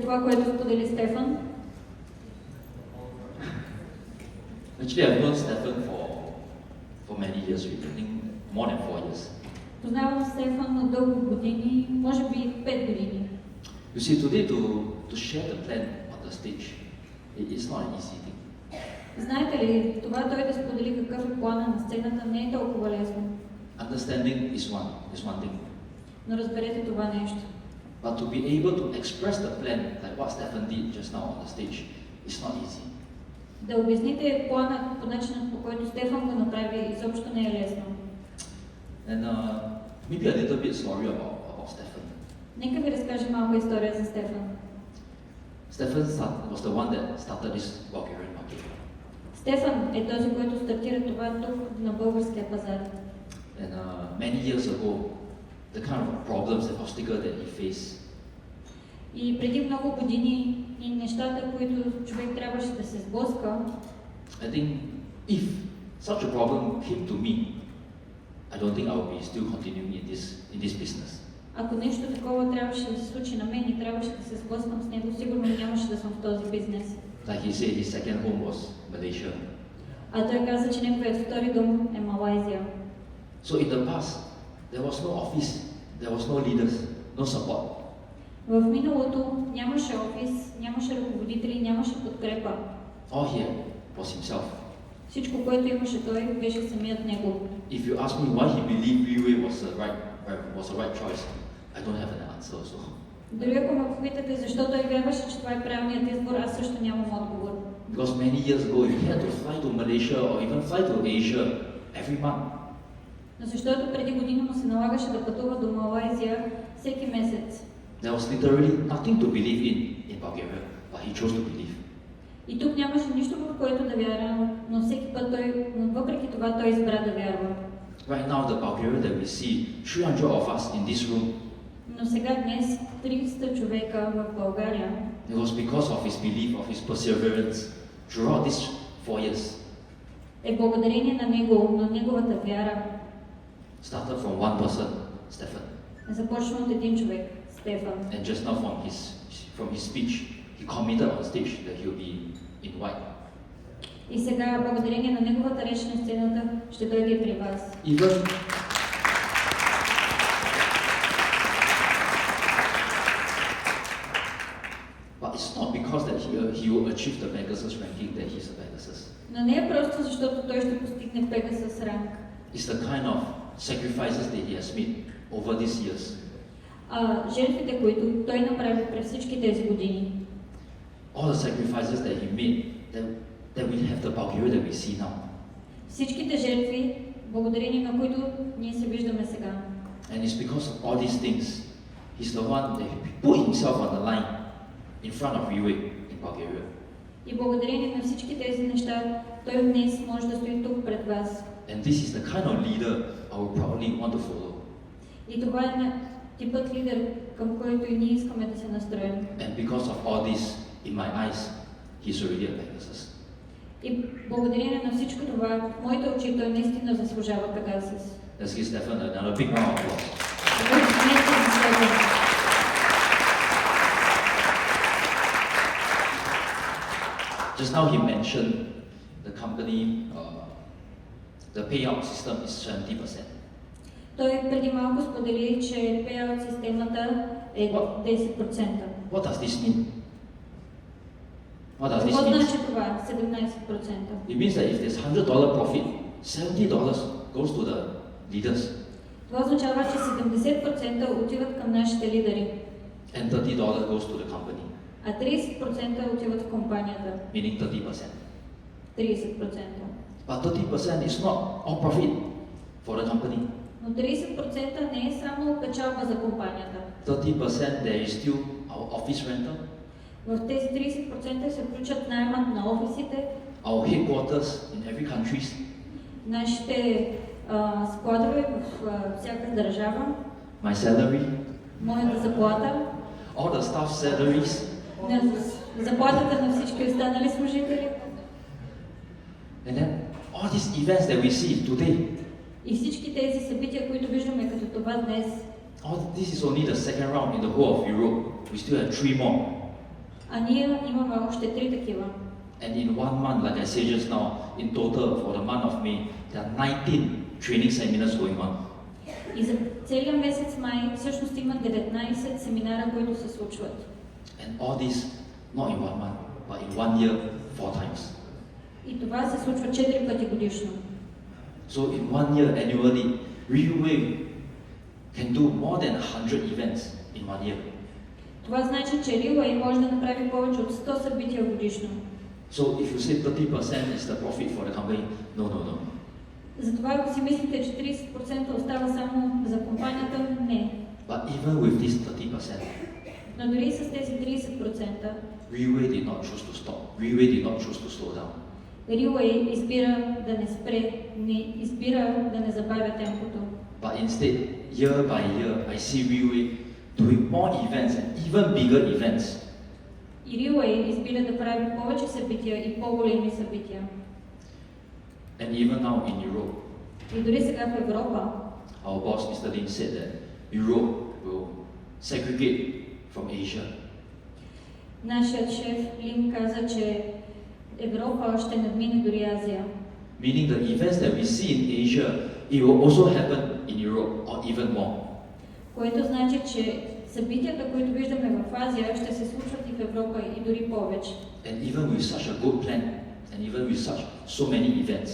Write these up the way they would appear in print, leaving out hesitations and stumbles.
това, което сподели Стефан. Actually, I've known Stefan for many years, I think more than 4 years. Познавам Стефан от дълго години, може би 5 години. You see, today to share the plan on the stage, it is not an easy thing. Знаете ли, това той да сподели какъв е плана на сцената не е толкова лесно. Understanding is one thing. Но разберете това нещо. But to be able to express the plan, like what Stefan did just now on the stage, is not easy. Да обясните плана по начинът, по който Стефан го направи, изобщо не е лесно. And maybe a little bit story about Stefan. Нека ви разкажа малко история за Стефан. Stefan was the one that started this Bulgarian market. Стефан е този, който стартира това тук на българския пазар. And many years ago, the kind of problems and obstacles that he faced, И преди много години и нещата, които човек трябваше да се сблъска, I think if such a problem came to me, I don't think I would be still continuing in this business. ако нещо такова трябваше да се случи на мен и трябваше да се сблъскам с него, сигурно нямаше да съм в този бизнес. Like he said, his second home was Malaysia. А той каза, че неговият втори дом е Малайзия. So in the past, there was no office, there was no leaders, no support. В миналото нямаше офис, нямаше ръководители, нямаше подкрепа. All he had was himself. Всичко, което имаше той, беше самият него. If you ask me why he believed Freeway was the right choice, I don't have an answer also. Дори ако ме попитате защо той вярваше, че това е правилният избор, аз също нямам отговор. Because many years ago, he had to fly to Malaysia or even fly to Asia every month. Но защото преди година му се налагаше да пътува до Малайзия всеки месец. There was literally nothing to believe in Bulgaria, but he chose to believe. И тук нямаше нищо, в което да вярва, но всеки път въпреки това той избра да вярва. Right now, the Bulgaria that we see, 300 of us in this room, Но сега днес 300 човека в България, it was because of his belief, of his perseverance throughout these 4 years. е благодарение на него, на неговата вяра. Started from one person, Stefan. Започна от един човек, Стефан. And just now from his speech, he committed on stage that he'll be in white. И сега, благодарение на неговата реч на сцената, ще дойде при вас. Even But it's not because that he will achieve the Pegasus ranking that he's a Pegasus. Но не е просто защото той ще постигне Пегасус ранг. It's the kind of sacrifices that he has made over these years. Жертвите, които той направи през всички тези години. All the sacrifices that he made, that we have the Bulgaria that we see now. Всичките жертви, благодарение на които ние се виждаме сега. And it's because of all these things, he's the one that put himself on the line in front of Freeway in Bulgaria. И благодарение на всички тези неща, той днес може да стои тук пред вас. And this is the kind of leader I would probably want to follow. И това е типът лидер, към който и ние искаме да се настроим. And because of all this, in my eyes, he's already a Pegasus. И благодарение на всичко това, в моите очи той наистина заслужава Пегасус. Let's give Stefan another big round of applause. Just now he mentioned the company, the payout system is 70%. Той преди малко сподели, че payout системата е 10%. What does this mean? What does this Какво mean? значи това? 17%. It means that if there's $100 profit, $70 goes to the leaders, Това означава, че 70% отиват към нашите лидери, and $30 goes to the company, а 30% отиват в компанията. meaning 30%. 30%. But 30% is not all profit for the company. Но 30% не е само печалба за компанията. 30% there is still our office rental, В тези 30% се включат наемът на офисите, our headquarters in every country, нашите складове в всяка държава, my salary, моята заплата, all the staff salaries, заплатата на всички останали служители. and then all these events that we see today, И всички тези събития, които виждаме като това днес, this is only the second round in the whole of Europe. We still have 3 more. А ние имаме още 3 такива. And in 1 month, like I said just now, in total for the month of May, there are 19 training seminars going on. И за целия месец май всъщност има 19 семинара, които се случват. And all this, not in 1 month, but in 1 year, 4 times. И това се случва 4 пъти годишно. So in 1 year annually, Riverway can do more than 100 events in 1 year. Това значи, че Riverway може да направи повече от 100 събития годишно. So if you say 30% is the profit for the company, no. Затова ако си мислите, че 30% остава само за компанията, не. But even with this 30%, Но дори с тези 30%, Riverway did not choose to stop. Riverway did not choose to slow down. Riverway избира да не спре, не избира да не забавя темпото. But instead, year by year, I see Riverway doing more events and even bigger events. И Riverway избира да прави повече събития и по-големи събития. And even now in Europe, И дори сега в Европа, our boss, Mr. Lim, said that Europe will segregate from Asia. нашият шеф Лин каза, че Европа ще надмине дори Азия. Meaning the events that we see in Asia, it will also happen in Europe or even more. Което значи, че събитията, които виждаме в Азия, ще се случват и в Европа и дори повече. And even with such a good plan, and even with such so many events,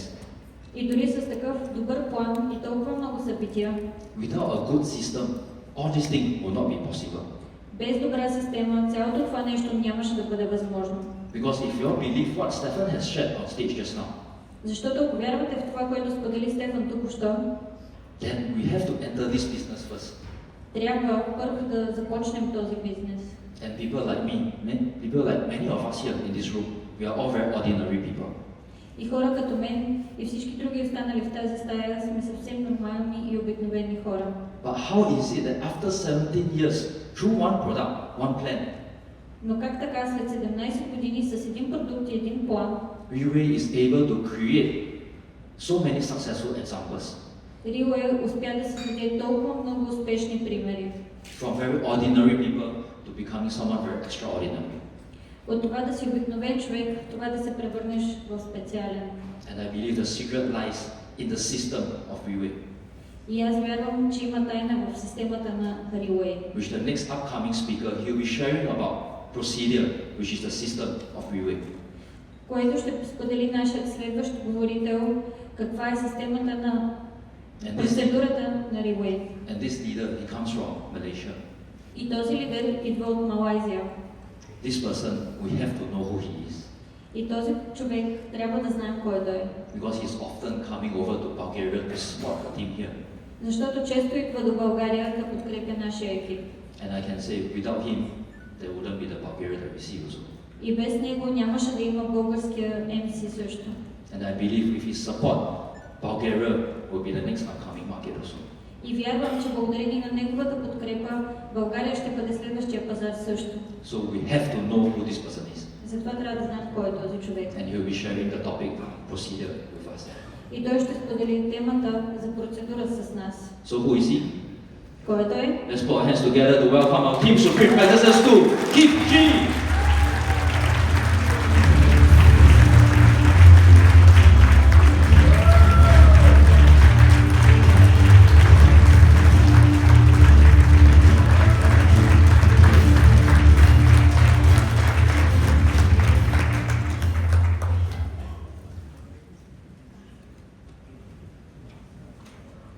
И дори с такъв добър план и толкова много събития, without a good system, all these things will not be possible. без добра система, цялото това нещо нямаше да бъде възможно. Because if you all believe what Stefan has shared on stage just now, Защото ако вярвате в това, което сподели Стефан току-що, then we have to enter this business first. трябва първо да започнем този бизнес. And people like me, people like many of us here in this room, we are all very ordinary people. И хора като мен и всички други останали в тази стая сме съвсем нормални и обикновени хора. But how is it that after 17 years, through one product, one plan, Но как така след 17 години с един продукт и един план, Riverway is able to create so many successful examples Riverway успя да създаде толкова много успешни примери. from very ordinary people to becoming someone very extraordinary. От това да си обикновен човек, това да се превърнеш в специален. And I believe the secret lies in the system of Riverway, И аз вярвам, че има тайна в системата на Riverway. which the next upcoming speaker, he'll be sharing about procedure, which is the system of Riverway. Което ще сподели нашият следващ говорител, каква е системата на And this, процедурата на Riverway. and this leader, he comes from Malaysia. И този лидер идва от Малайзия. This person, we have to know who he is, И този човек трябва да знаем кой е той. because he's often coming over to Bulgaria to support the team here. Защото често идва до България да подкрепя нашия екип. And I can say, without him, there wouldn't be the Bulgaria that we see also. И без него нямаше да има българския MC също. And I believe with his support, Bulgaria will be the next upcoming market also. И вярвам, че благодарение на неговата подкрепа, България ще бъде следващия пазар също. So we have to know who this person is. Затова трябва да знаем кой е този човек. And he'll be sharing the topic procedure with us. И той ще сподели темата за процедура с нас. So who is he? Кой е той? Let's put our hands together to welcome our Team Supreme Presidents to Kip G.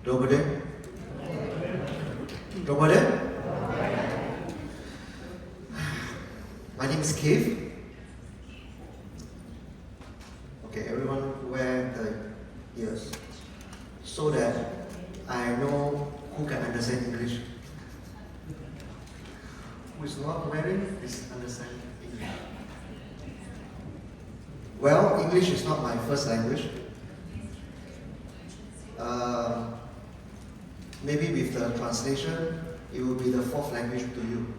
Добър ден. Добър ден. My name is Keith. Okay, everyone wear the ears so that I know who can understand English. Who is not wearing is understand English. Well, English is not my first language. Maybe with the translation, it will be the fourth language to you.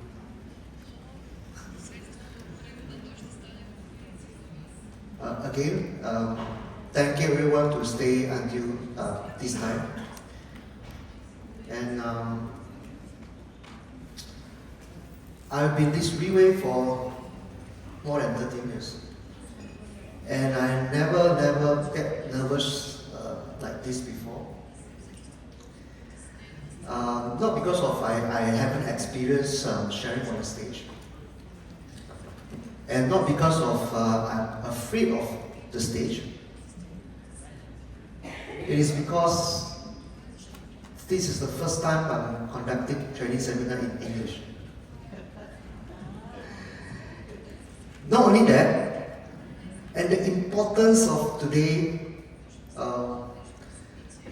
Again, thank everyone to stay until this time. And I've been this Riverway for more than 13 years. And I never get nervous like this before. Not because of I haven't experienced sharing on the stage. And not because of I'm afraid of the stage. It is because this is the first time I'm conducting training seminar in English. Not only that, and the importance of today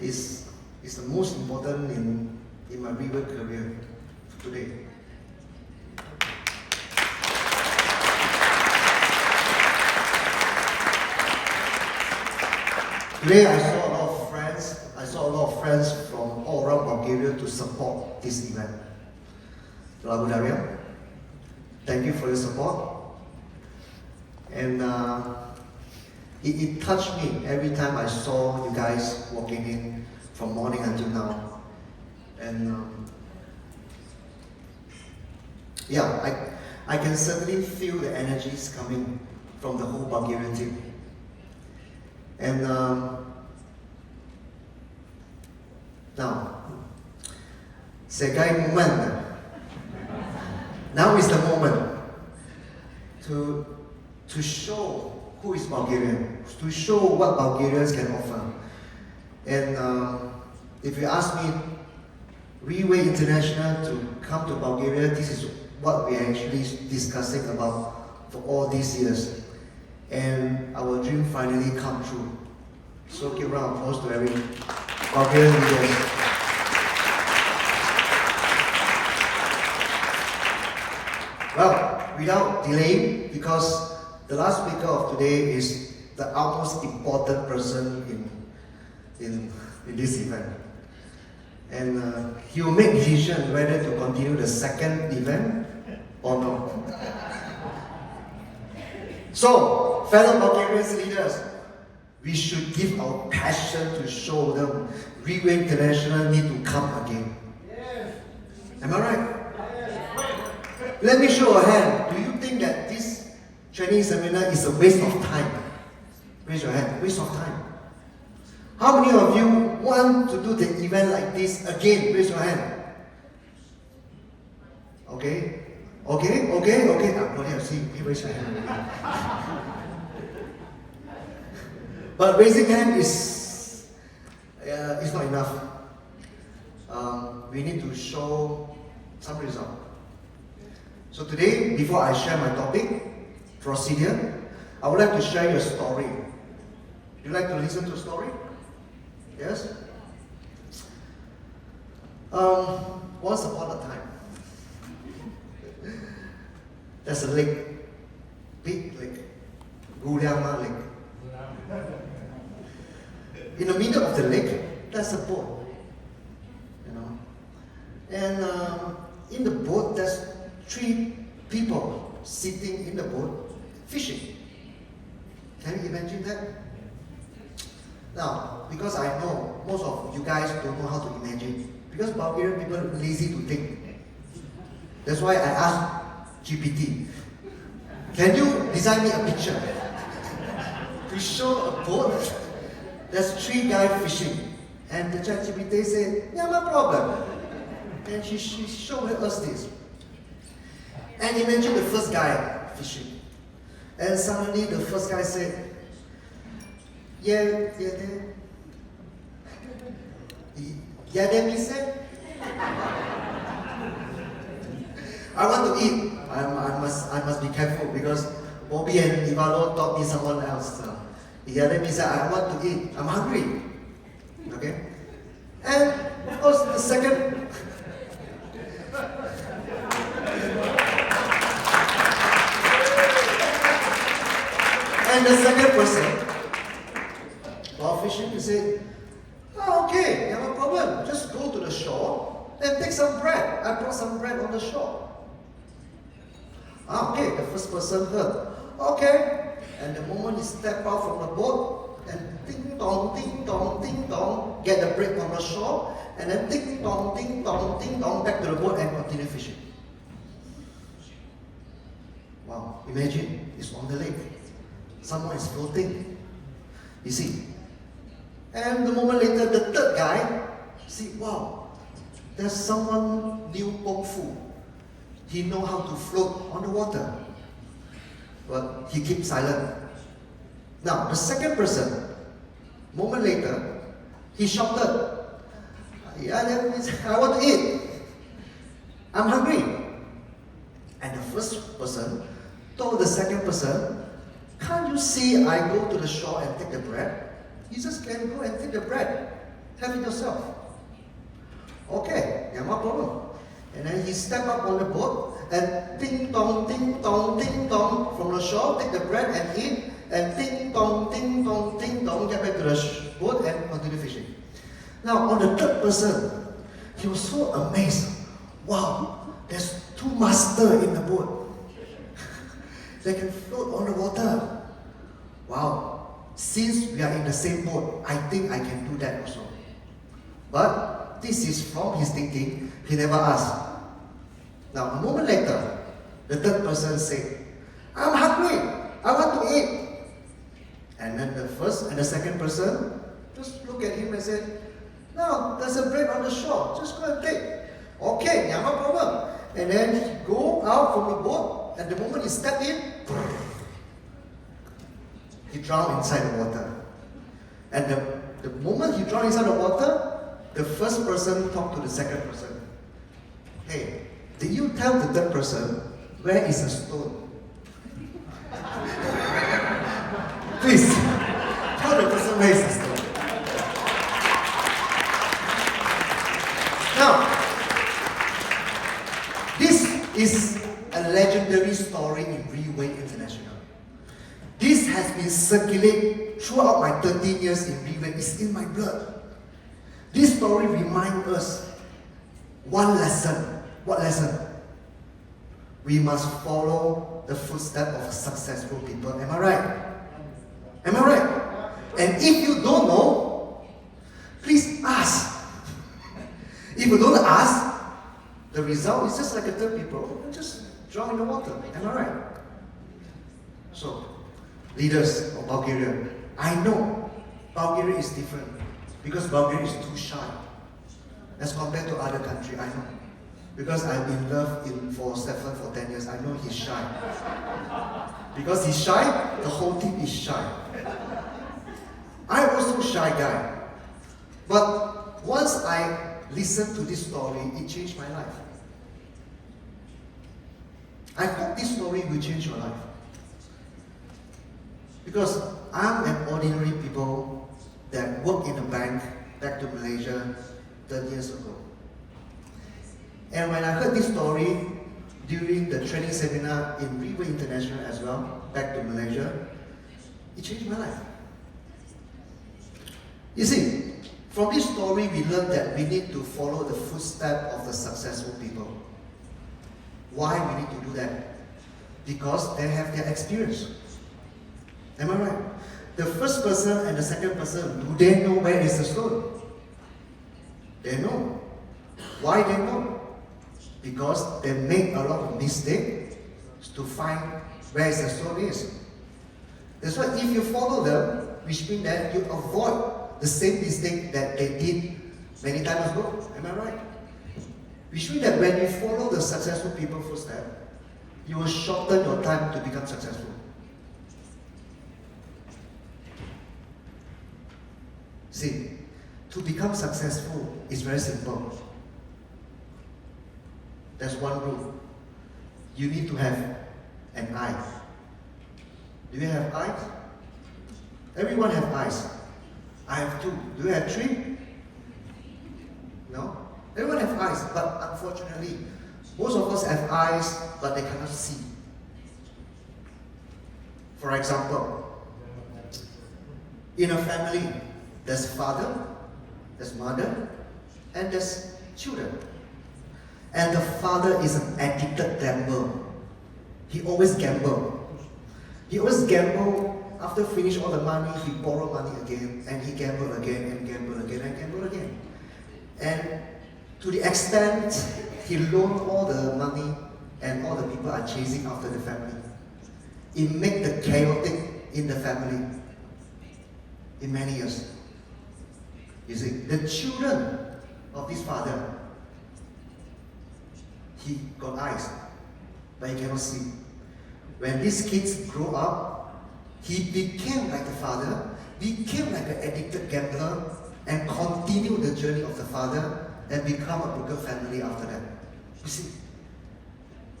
is the most important in my River career today. Today I saw a lot of friends from all around Bulgaria to support this event. Blagodaria, thank you for your support. And it touched me every time I saw you guys walking in from morning until now. And yeah, I can certainly feel the energies coming from the whole Bulgarian team. And now, Segai moment. Now is the moment to show who is Bulgarian, to show what Bulgarians can offer. And if you ask me, Reway International to come to Bulgaria, this is what we're actually discussing about for all these years. And our dream finally come true. So give a round of applause to every Bulgarian leaders. Well, without delay, because the last speaker of today is the most important person in this event. And he will make decision whether to continue the second event or not. So, fellow Bulgarian leaders, we should give our passion to show them Reway International need to come again. Yes. Am I right? Yes. Let me show a hand. Do you think that this training seminar is a waste of time? Raise your hand. Waste of time. How many of you want to do the event like this again? Raise your hand. Okay. I see. Raise your hand. But raising hand is not enough. We need to show some result. So today, before I share my topic, procedure, I would like to share your story. Would you like to listen to a story? Yes? Once upon a time, there's a lake, big lake, Guliama Lake. In the middle of the lake, there's a boat, and in the boat, there's 3 people sitting in the boat fishing. Can you imagine that? Now, because I know most of you guys don't know how to imagine, because Bulgarian people are lazy to think. That's why I asked GPT, can you design me a picture to show a boat? There's 3 guys fishing, and the ChatGPT said, yeah, no problem. And she showed us this. And imagine the first guy fishing. And suddenly the first guy said, yeah, me said, I want to eat. I must be careful because Bobby and Ivalo taught me someone else. Me said, I want to eat. I'm hungry. Okay? And of course the second person, while fishing, he said, oh, okay, no problem. Just go to the shore and take some bread. I brought some bread on the shore. Okay, the first person heard. Okay. And the moment he stepped out from the boat, and ding dong, get the bread on the shore, and then ding dong, back to the boat and continue fishing. Wow, imagine, it's on the lake. Someone is floating. You see. And the moment later, the third guy, see, wow, there's someone new Kung Fu. He know how to float on the water. But he keeps silent. Now, the second person, moment later, he shouted, yeah, I want to eat. I'm hungry. And the first person told the second person, can't you see I go to the shore and take the bread? You just can go and take the bread. Have it yourself. Okay, yeah, no problem. And then he stepped up on the boat and ding dong, ding dong, ding dong from the shore, take the bread and eat, and ding dong, ding dong, ding dong, get back to the boat and continue fishing. Now, on the third person, he was so amazed. Wow, there's two masters in the boat. They can float on the water. Wow, since we are in the same boat, I think I can do that also. But this is from his thinking, he never asked. Now, a moment later, the third person said, I'm hungry, I want to eat. And then the first and the second person just look at him and said, no, there's a bread on the shore, just go and take. Okay, no problem. And then he go out from the boat, and the moment he stepped in, he drowned inside the water. And the moment he drowned inside the water, the first person talked to the second person. Hey, did you tell the third person, where is the stone? Please, tell the person where is the stone. Now, this is a legendary story in Reway International. This has been circulated throughout my 13 years in Reway. It's in my blood. This story reminds us one lesson. What lesson? We must follow the footsteps of successful people. Am I right? Am I right? And if you don't know, please ask. If you don't ask, the result is just like the third people, just drown in the water. Am I right? So, leaders of Bulgaria, I know Bulgaria is different because Bulgaria is too shy as compared to other countries. I know. Because I've been loved for Stefan for 10 years, I know he's shy. Because he's shy, the whole team is shy. I'm also a shy guy. But once I listened to this story, it changed my life. I hope this story will change your life. Because I'm an ordinary people that work in a bank back to Malaysia 30 years ago. And when I heard this story during the training seminar in Reway International as well, back to Malaysia, it changed my life. You see, from this story we learned that we need to follow the footsteps of the successful people. Why we need to do that? Because they have their experience. Am I right? The first person and the second person, do they know where is the stone? They know. Why they know? Because they make a lot of mistakes to find where the stone is. That's why if you follow them, which means that you avoid the same mistake that they did many times ago. Am I right? Which means that when you follow the successful people footsteps, you will shorten your time to become successful. See, to become successful is very simple. There's one rule. You need to have an eye. Do you have eyes? Everyone have eyes. I have two. Do you have three? No? Everyone have eyes, but unfortunately, most of us have eyes, but they cannot see. For example, in a family, there's father, there's mother, and there's children. And the father is an addicted gambler. He always gamble. He always gamble. After finish all the money, he borrow money again, and he gamble again, and gamble again, and gamble again. And to the extent he loan all the money, and all the people are chasing after the family. it make the chaotic in the family in many years. You see, the children of this father, he got eyes, but he cannot see. When these kids grow up, he became like the father, became like an addicted gambler, and continued the journey of the father and become a broken family after that. You see,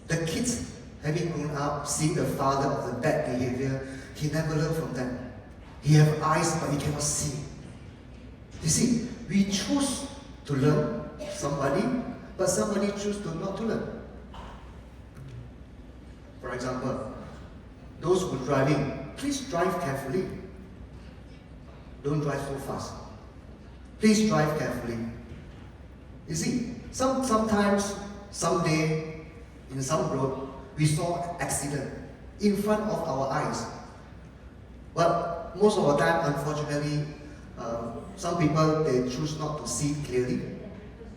the kids having grown up, seeing the father of the bad behavior, he never learned from them. He have eyes, but he cannot see. You see, we choose to learn somebody, but somebody choose to not to learn. For example, those who are driving, please drive carefully. Don't drive so fast. Please drive carefully. You see, sometimes, someday, in some road, we saw accident in front of our eyes. But most of the time, unfortunately, some people, they choose not to see clearly.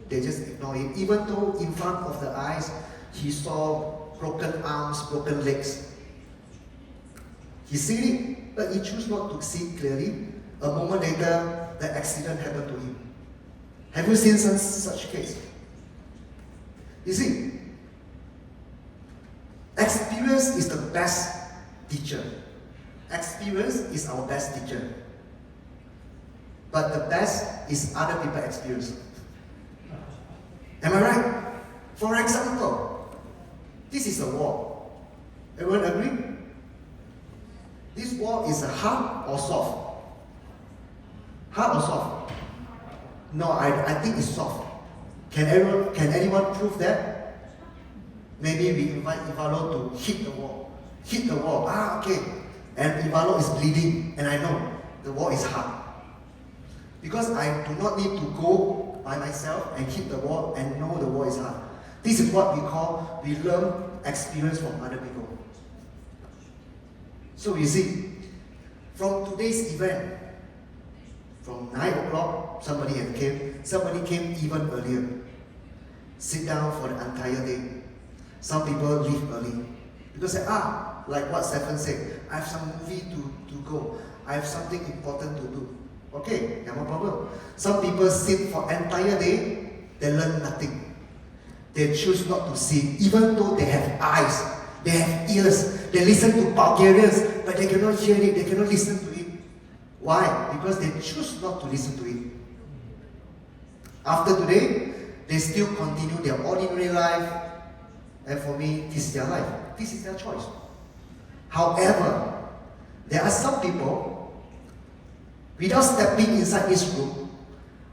They just ignore it. Even though in front of the eyes, he saw broken arms, broken legs. He see it, but he choose not to see clearly. A moment later, the accident happened to him. Have you seen such case? You see, experience is the best teacher. Experience is our best teacher. But the best is other people's experience. Am I right? For example, this is a wall. Everyone agree? This wall is a hard or soft? Hard or soft? No, I think it's soft. Can anyone prove that? Maybe we invite Ivalo to hit the wall. Hit the wall. Okay. And Ivalo is bleeding, and I know the wall is hard. Because I do not need to go by myself and hit the wall and know the wall is hard. This is what we learn experience from other people. So you see, from today's event, from 9 o'clock, somebody came even earlier. Sit down for the entire day. Some people leave early. Because they like what Stephen said, I have some movie to go. I have something important to do. Okay, no problem. Some people sit for entire day, they learn nothing. They choose not to see, even though they have eyes, they have ears, they listen to Bulgarians, but they cannot hear it, they cannot listen to it. Why? Because they choose not to listen to it. After today, they still continue their ordinary life, and for me, this is their life. This is their choice. However, there are some people, without stepping inside this room,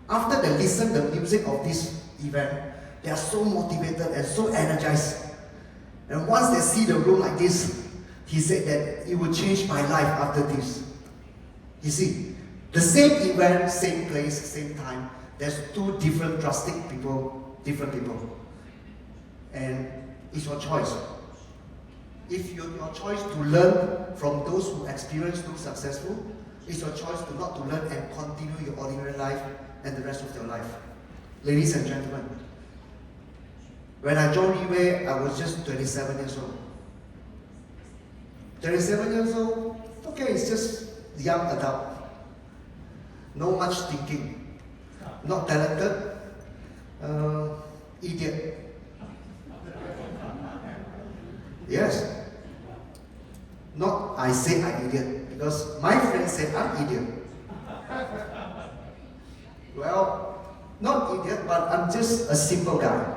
after they listen to the music of this event, they are so motivated and so energized. And once they see the room like this, he said that it will change my life after this. You see, the same event, same place, same time, there's two different drastic people, different people. And it's your choice. If your choice to learn from those who experience those successful, it's your choice to not to learn and continue your ordinary life and the rest of your life. Ladies and gentlemen, when I joined Yiwei, I was just 27 years old. 27 years old, okay, it's just young adult. No much thinking. Not talented, idiot. Yes. Not I say I'm idiot, because my friends say I'm idiot. Well, not idiot, but I'm just a simple guy.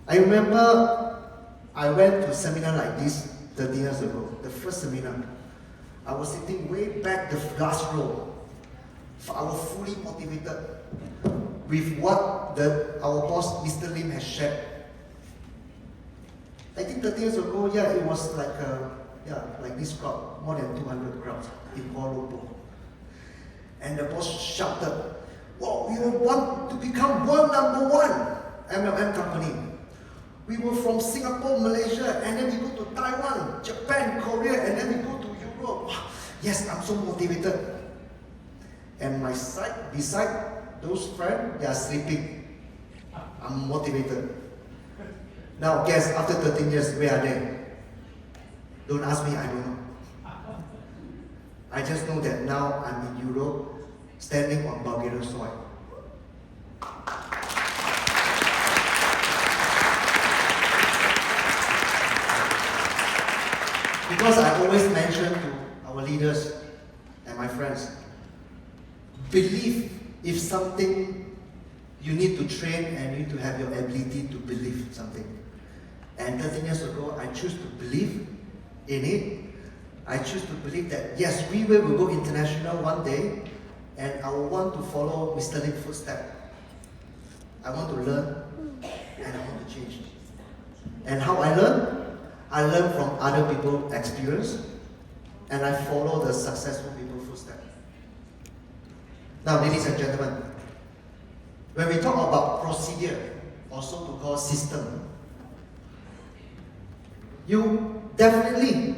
I remember I went to a seminar like this 30 years ago, the first seminar. I was sitting way back the last row. I was fully motivated with what our boss, Mr. Lim, has shared. I think 30 years ago, it was like like this crowd, more than 200 crowds in Kuala Lumpur. And the boss shouted, "Wow, we want to become world number one MLM company. We were from Singapore, Malaysia, and then we go to Taiwan, Japan, Korea, and then we go to Europe. Wow, yes, I'm so motivated." And beside those friends, they are sleeping. I'm motivated. Now guess, after 13 years, where are they? Don't ask me, I don't know. I just know that now I'm in Europe, standing on Bulgarian soil. Because I always mention to our leaders and my friends, believe if something you need to train and you need to have your ability to believe something. And 13 years ago, I choose to believe in it. I choose to believe that yes, WeWave will go international one day, and I will want to follow Mr. Lim's footsteps. I want to learn, and I want to change. And how I learn? I learn from other people's experience, and I follow the successful people's footsteps. Now, ladies and gentlemen, when we talk about procedure, also to call system, you definitely,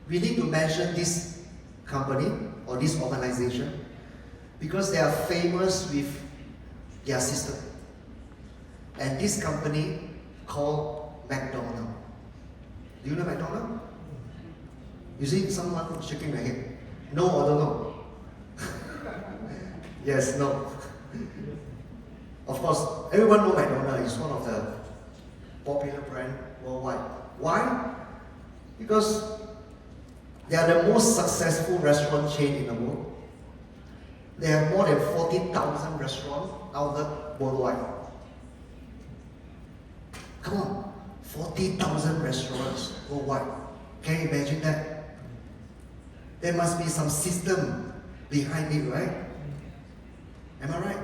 we need to mention this company or this organization because they are famous with their system. And this company called McDonald's. Do you know McDonald's? You see someone shaking their head. No or don't know? Yes, no. Of course, everyone knows McDonald's is one of the popular brand worldwide. Why? Because they are the most successful restaurant chain in the world. They have more than 40,000 restaurant outlets worldwide. Come on, 40,000 restaurants worldwide. Can you imagine that? There must be some system behind it, right? Am I right?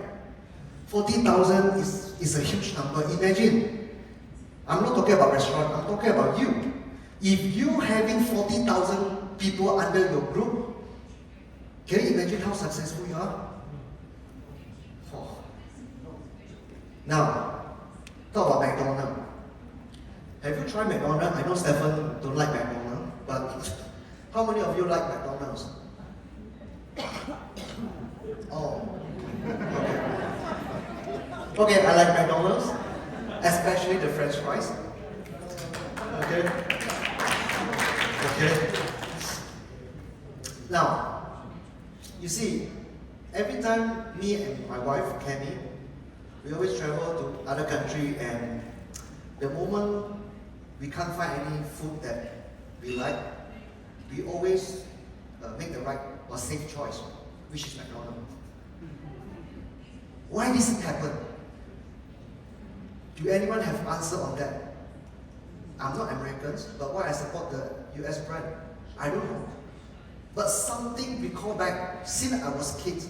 40,000 is a huge number. Imagine, I'm not talking about restaurant, I'm talking about you. If you having 40,000 people under your group, can you imagine how successful you are? Oh. Now, talk about McDonald's. Have you tried McDonald's? I know Stephen don't like McDonald's, but how many of you like McDonald's? Oh, okay. Okay, I like McDonald's, especially the French fries. Okay. Okay. Now, you see, every time me and my wife, Cammy, we always travel to other country, and the moment we can't find any food that we like, we always make the right or safe choice, which is McDonald's. Why does it happen? Do anyone have answer on that? I'm not Americans, but why I support the US brand? I don't know. But something recall back since I was kids.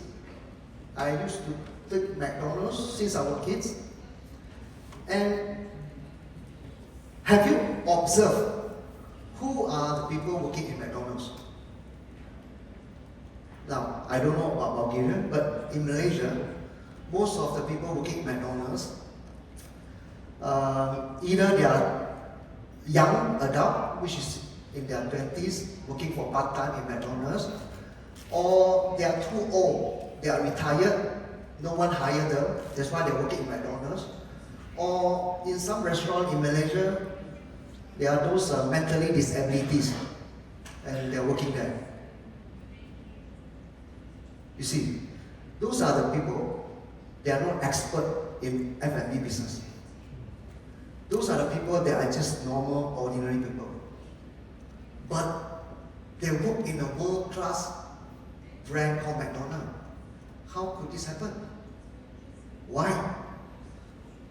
I used to take McDonald's since I was kids. And have you observed who are the people working in McDonald's? Now, I don't know about Bulgaria, but in Malaysia, most of the people working in McDonald's, either they are young adult, which is in their 20s, working for part-time in McDonald's, or they are too old, they are retired, no one hired them, that's why they're working in McDonald's. Or in some restaurant in Malaysia, there are those mentally disabilities, and they're working there. You see, those are the people, they are not expert in F&B business. Those are the people that are just normal, ordinary people. But they work in a world-class brand called McDonald's. How could this happen? Why?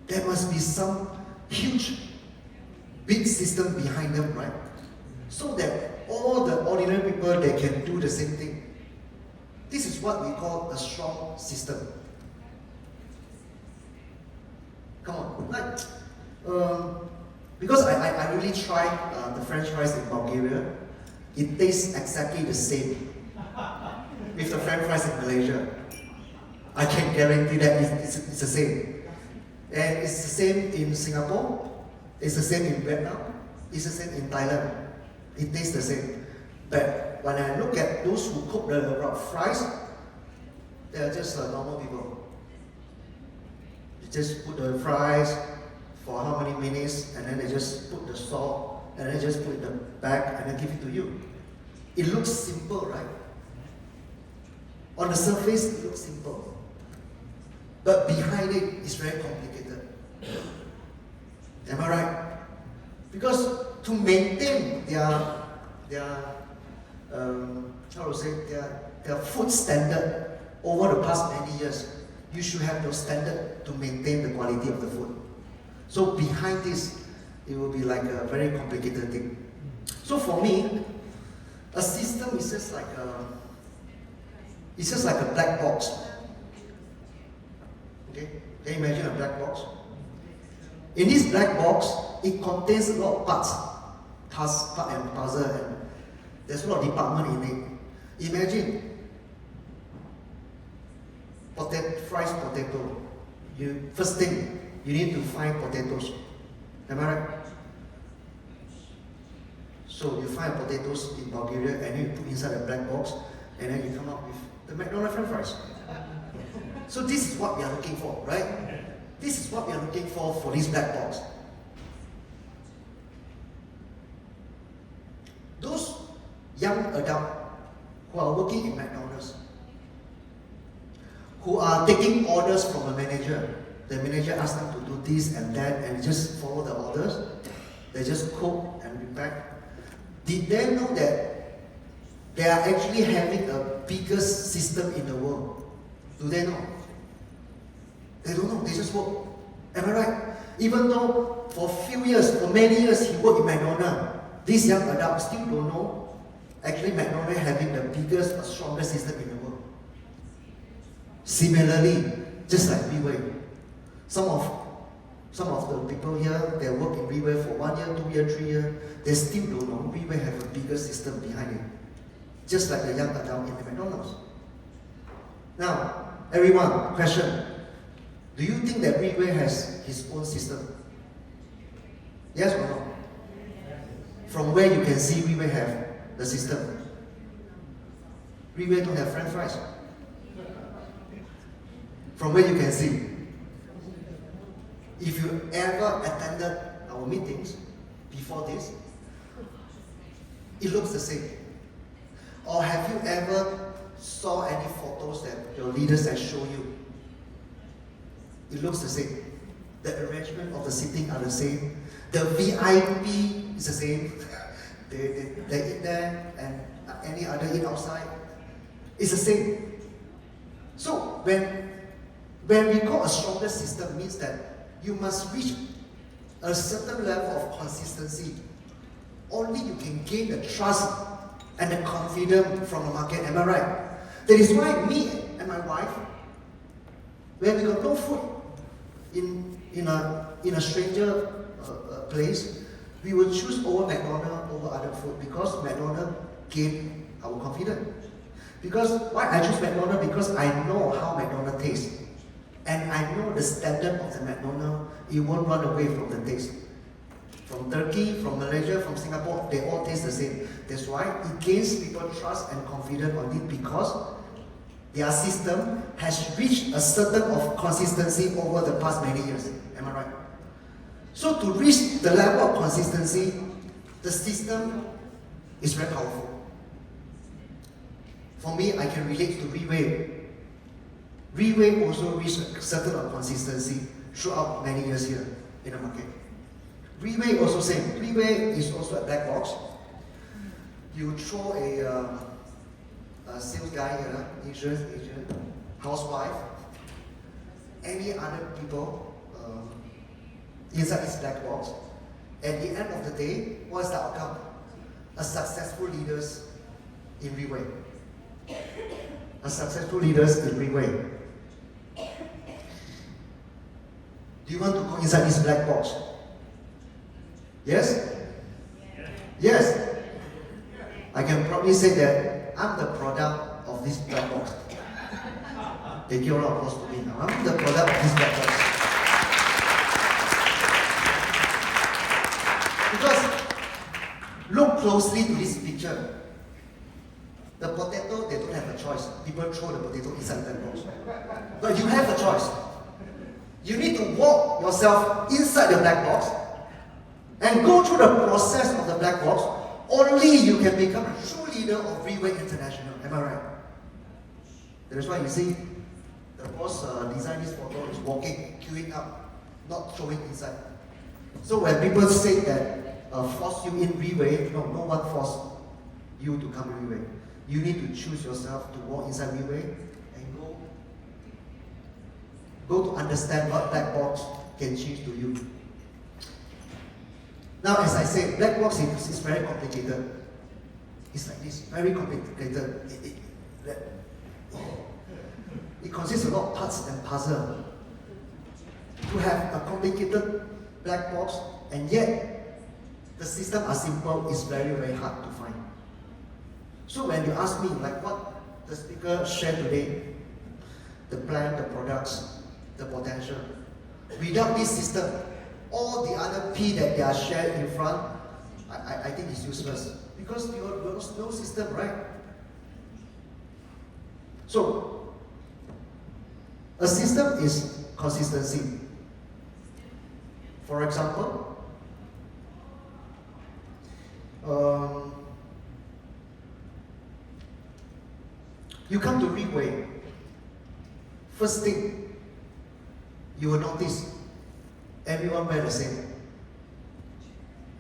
There must be some huge, big system behind them, right? So that all the ordinary people, they can do the same thing. This is what we call a strong system. Come on, like, because I really tried the French fries in Bulgaria. It tastes exactly the same with the French fries in Malaysia. I can guarantee that it's the same. And it's the same in Singapore, it's the same in Vietnam, it's the same in Thailand. It tastes the same. But when I look at those who cook the fries, they are just normal people. You just put the fries for how many minutes, and then they just put the salt, and then just put it in the bag and then give it to you. It looks simple, right? On the surface, it looks simple. But behind it is very complicated. Am I right? Because to maintain their food standard over the past many years, you should have those standards to maintain the quality of the food. So behind this, it will be like a very complicated thing. So for me, a system is just like a black box. Okay? Can you imagine a black box? In this black box, it contains a lot of parts and puzzle, and there's a lot of department in it. Imagine fried potato. First thing, you need to find potatoes. Am I right? So you find potatoes in Bulgaria and then you put inside a black box and then you come up with the McDonald's French fries. So this is what we are looking for, right? This is what we are looking for this black box. Those young adults who are working in McDonald's, who are taking orders from a manager, the manager asks them to do this and that and just follow the orders, they just cook and repack. Did they know that they are actually having the biggest system in the world? Do they know? They don't know, they just work. Am I right? Even though for many years he worked in McDonald's, this young adult still don't know actually McDonald's having the biggest, strongest system in the world. Similarly, just like Riway, some of the people here, they work in Riway for 1 year, 2 years, 3 years, they still don't know Riway have a bigger system behind it. Just like the young adult in the McDonald's. Now, everyone, question. Do you think that Riway has his own system? Yes or no? From where you can see Riway have the system. Riway don't have French fries. From where you can see. If you ever attended our meetings before this, it looks the same. Or have you ever saw any photos that your leaders have shown you? It looks the same. The arrangement of the seating are the same. The VIP is the same. They eat there and any other eat outside. It's the same. So when we call a stronger system means that you must reach a certain level of consistency. Only you can gain the trust and the confidence from the market. Am I right? That is why me and my wife, when we got no food in a stranger place, we will choose over McDonald's over other food because McDonald's gain our confidence. Because why I choose McDonald's? Because I know how McDonald's tastes. And I know the standard of the McDonald's, it won't run away from the taste. From Turkey, from Malaysia, from Singapore, they all taste the same. That's why it gains people trust and confidence on it because their system has reached a certain of consistency over the past many years. Am I right? So to reach the level of consistency, the system is very powerful. For me, I can relate to Riway. Riway also reached a certain of consistency throughout many years here in the market. Riway also same. Riway is also a black box. You throw a sales guy here, insurance agent, housewife, any other people inside this black box. At the end of the day, what's the outcome? A successful leaders in Riway. A successful leaders in Riway. Do you want to go inside this black box? Yes? Yes. I can probably say that I'm the product of this black box. They give a lot of applause to me now. I'm the product of this black box. Because look closely to this picture. The potato, they don't have a choice. People throw the potato inside that box. But you have a choice. You need to walk yourself inside the black box and go through the process of the black box, only you can become a true leader of Reway International. Am I right? That's why you see the boss designed this photo is walking, queuing up, not throwing inside. So when people say that force you in Reway, no one force you to come Reway. You need to choose yourself to walk inside Reway and go to understand what black box can change to you. Now, as I said, black box is very complicated. It's like this, very complicated. It consists of a lot of parts and puzzle. To have a complicated black box and yet the system are simple is very, very hard to find. So when you ask me like what the speaker shared today, the plan, the products, the potential, without this system, all the other P that they are shared in front, I think is useless. Because there was no system, right? So, a system is consistency. For example, you come to Reway, first thing you will notice everyone wear the same.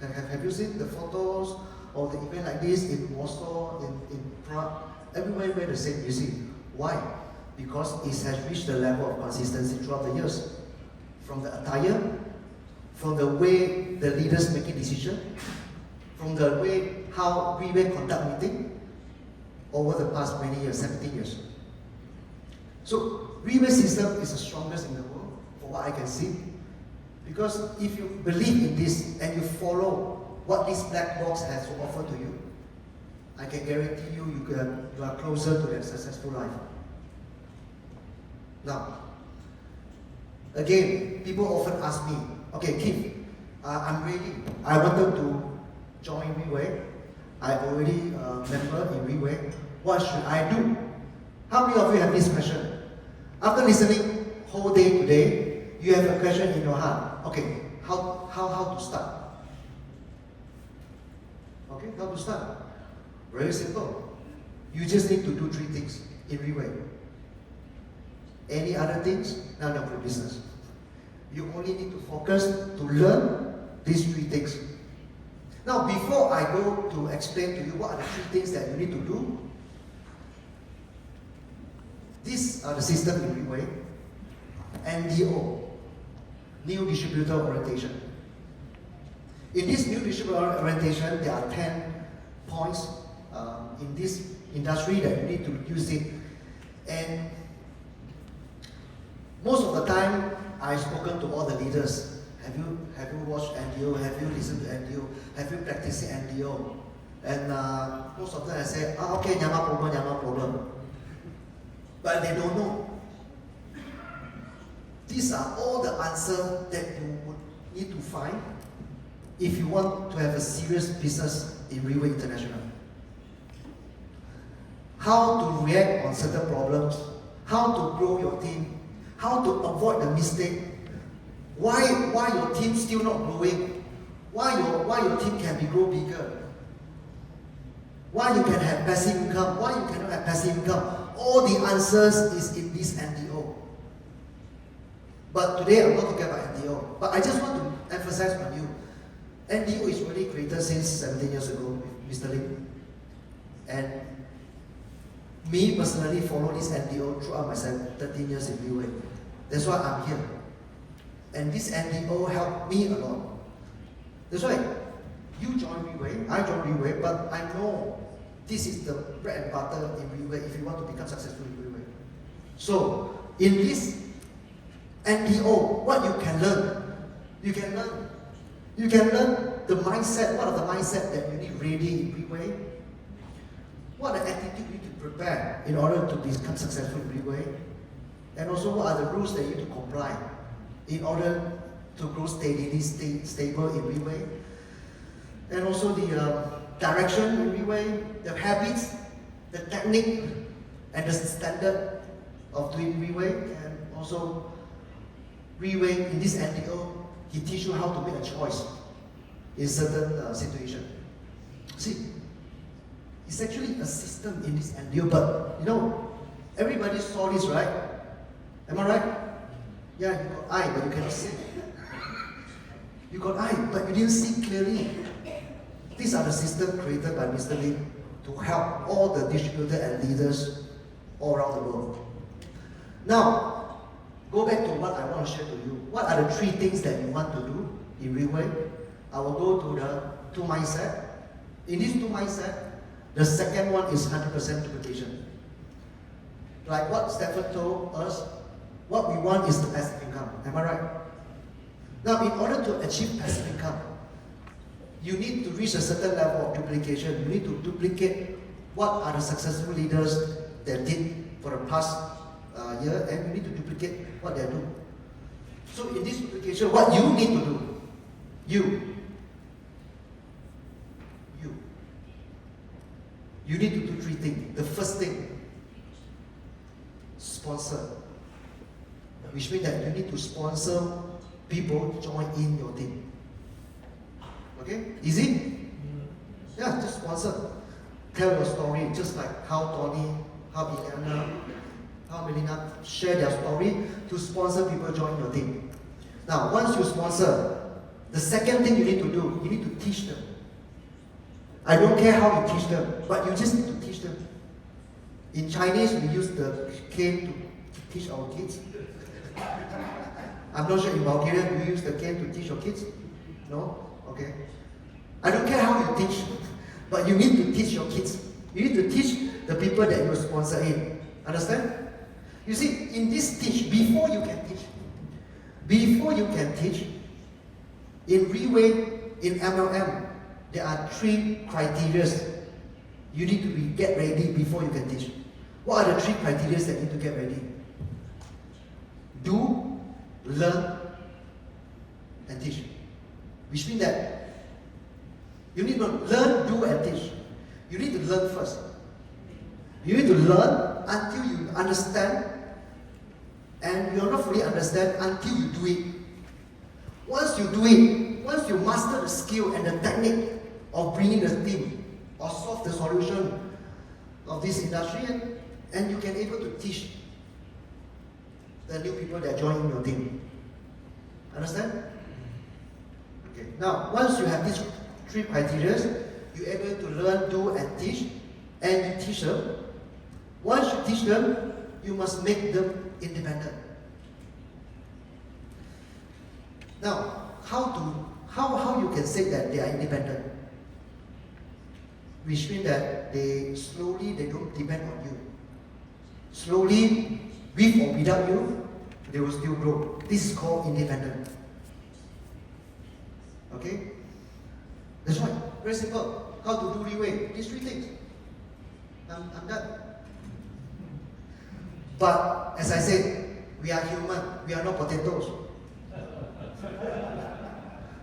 Have you seen the photos of the event like this in Warsaw, in Prague? Everyone wear the same, you see. Why? Because it has reached the level of consistency throughout the years. From the attire, from the way the leaders making decisions, from the way how Reway conduct meeting over the past many years, 17 years. So Reway system is the strongest in the world, for what I can see. Because if you believe in this and you follow what this black box has to offer to you, I can guarantee you are closer to a successful life. Now, again, people often ask me, okay, Keith, I'm ready. I wanted to join Reway. I'm already a member in Reway. What should I do? How many of you have this question? After listening whole day today, you have a question in your heart. Okay, how to start? Okay, how to start? Very simple. You just need to do 3 things in Reway. Any other things, none of your business. You only need to focus to learn these 3 things. Now, before I go to explain to you what are the 3 things that you need to do, these are the system in Reway. NDO, New Distributor Orientation. In this New Distributor Orientation, there are 10 points in this industry that you need to use it. And most of the time, I've spoken to all the leaders. Have you watched NDO? Have you listened to NDO? Have you practiced NDO? And most of them I say, okay, nyama problem. But they don't know. These are all the answers that you would need to find if you want to have a serious business in Reway International. How to react on certain problems, how to grow your team, how to avoid the mistake, why your team still not growing, why your team can grow bigger, why you can have passive income, why you cannot have passive income. All the answers is in this NDO. But today I'm not talking about NDO. But I just want to emphasize on you, NDO is really created since 17 years ago with Mr. Lim. And me personally follow this NDO throughout my 13 years in Reway. That's why I'm here. And this NDO helped me a lot. That's why you join Reway, I join Reway, but I know this is the bread and butter in Reway if you want to become successful in Reway. So, in this NDO, what you can learn? You can learn the mindset, what are the mindset that you need ready in Reway? What are the attitude you need to prepare in order to become successful in Reway? And also what are the rules that you need to comply in order to grow steadily, stable in Reway? And also the direction in Reway, the habits, the technique, and the standard of doing Reway. And also Reway in this NDO, he teach you how to make a choice. in certain situation. See, it's actually a system in this NDO, but you know, everybody saw this, right? Am I right? Yeah, you got eye, but you cannot see. You got eye, but you didn't see clearly. These are the systems created by Mr. Lim to help all the distributors and leaders all around the world. Now, go back to what I want to share to you. What are the 3 things that you want to do in Reway? I will go to the 2 mindset. In these 2 mindset, the second one is 100% duplication. Like what Stephen told us, what we want is the passive income. Am I right? Now, in order to achieve passive income, you need to reach a certain level of duplication. You need to duplicate what are the successful leaders that did for the past year, and you need to duplicate what they do. So in this duplication, what you need to do, you need to do 3 things. The first thing, sponsor. Which means that you need to sponsor people to join in your team. Okay? Easy? Yeah, just sponsor. Tell your story, just like how Tony, how Ileana, how Melina share their story to sponsor people to join your team. Now, once you sponsor, the second thing you need to do, you need to teach them. I don't care how you teach them, but you just need to teach them. In Chinese, we use the cane to teach our kids. I'm not sure in Bulgaria, do you use the cane to teach your kids? No? Okay. I don't care how you teach, but you need to teach your kids. You need to teach the people that you sponsor in. Understand? You see, in this teach, before you can teach, in Reway, in MLM, there are 3 criteria you need to get ready before you can teach. What are the 3 criteria that you need to get ready? Do, learn, and teach. Which means that you need to learn, do, and teach. You need to learn first. You need to learn until you understand, and you will not fully understand until you do it. Once you do it, once you master the skill and the technique of bringing the team or solve the solution of this industry, and you can able to teach the new people that join in your team. Understand? Okay. Now, once you have these 3 criteria, you're able to learn, do, and teach, and you teach them. Once you teach them, you must make them independent. Now, how you can say that they are independent? Which means that they don't depend on you. Slowly, with or without you, they will still grow. This is called independent. Okay? That's right. Very simple. How to do Reway? These 3 things. I'm done. But as I said, we are human. We are not potatoes.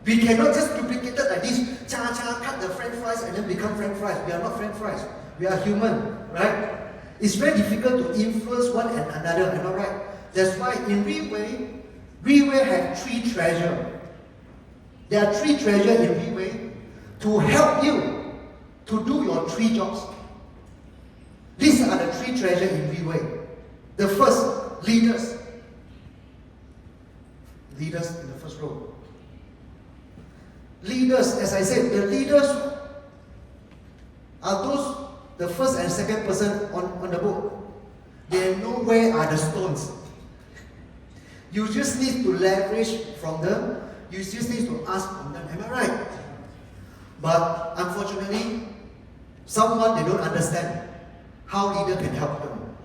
We cannot just duplicate it like this. Cut the French fries and then become French fries. We are not French fries. We are human, right? It's very difficult to influence one and another. Am I right? That's why in Reway have 3 treasures. There are 3 treasures in Reway to help you to do your 3 jobs. These are the 3 treasures in Reway. The first, leaders. Leaders in the first row. Leaders, as I said, the leaders are those, the first and second person on the boat. They know where are the stones. You just need to leverage from them. You just need to ask from them. Am I right? But unfortunately, someone they don't understand how leader can help them.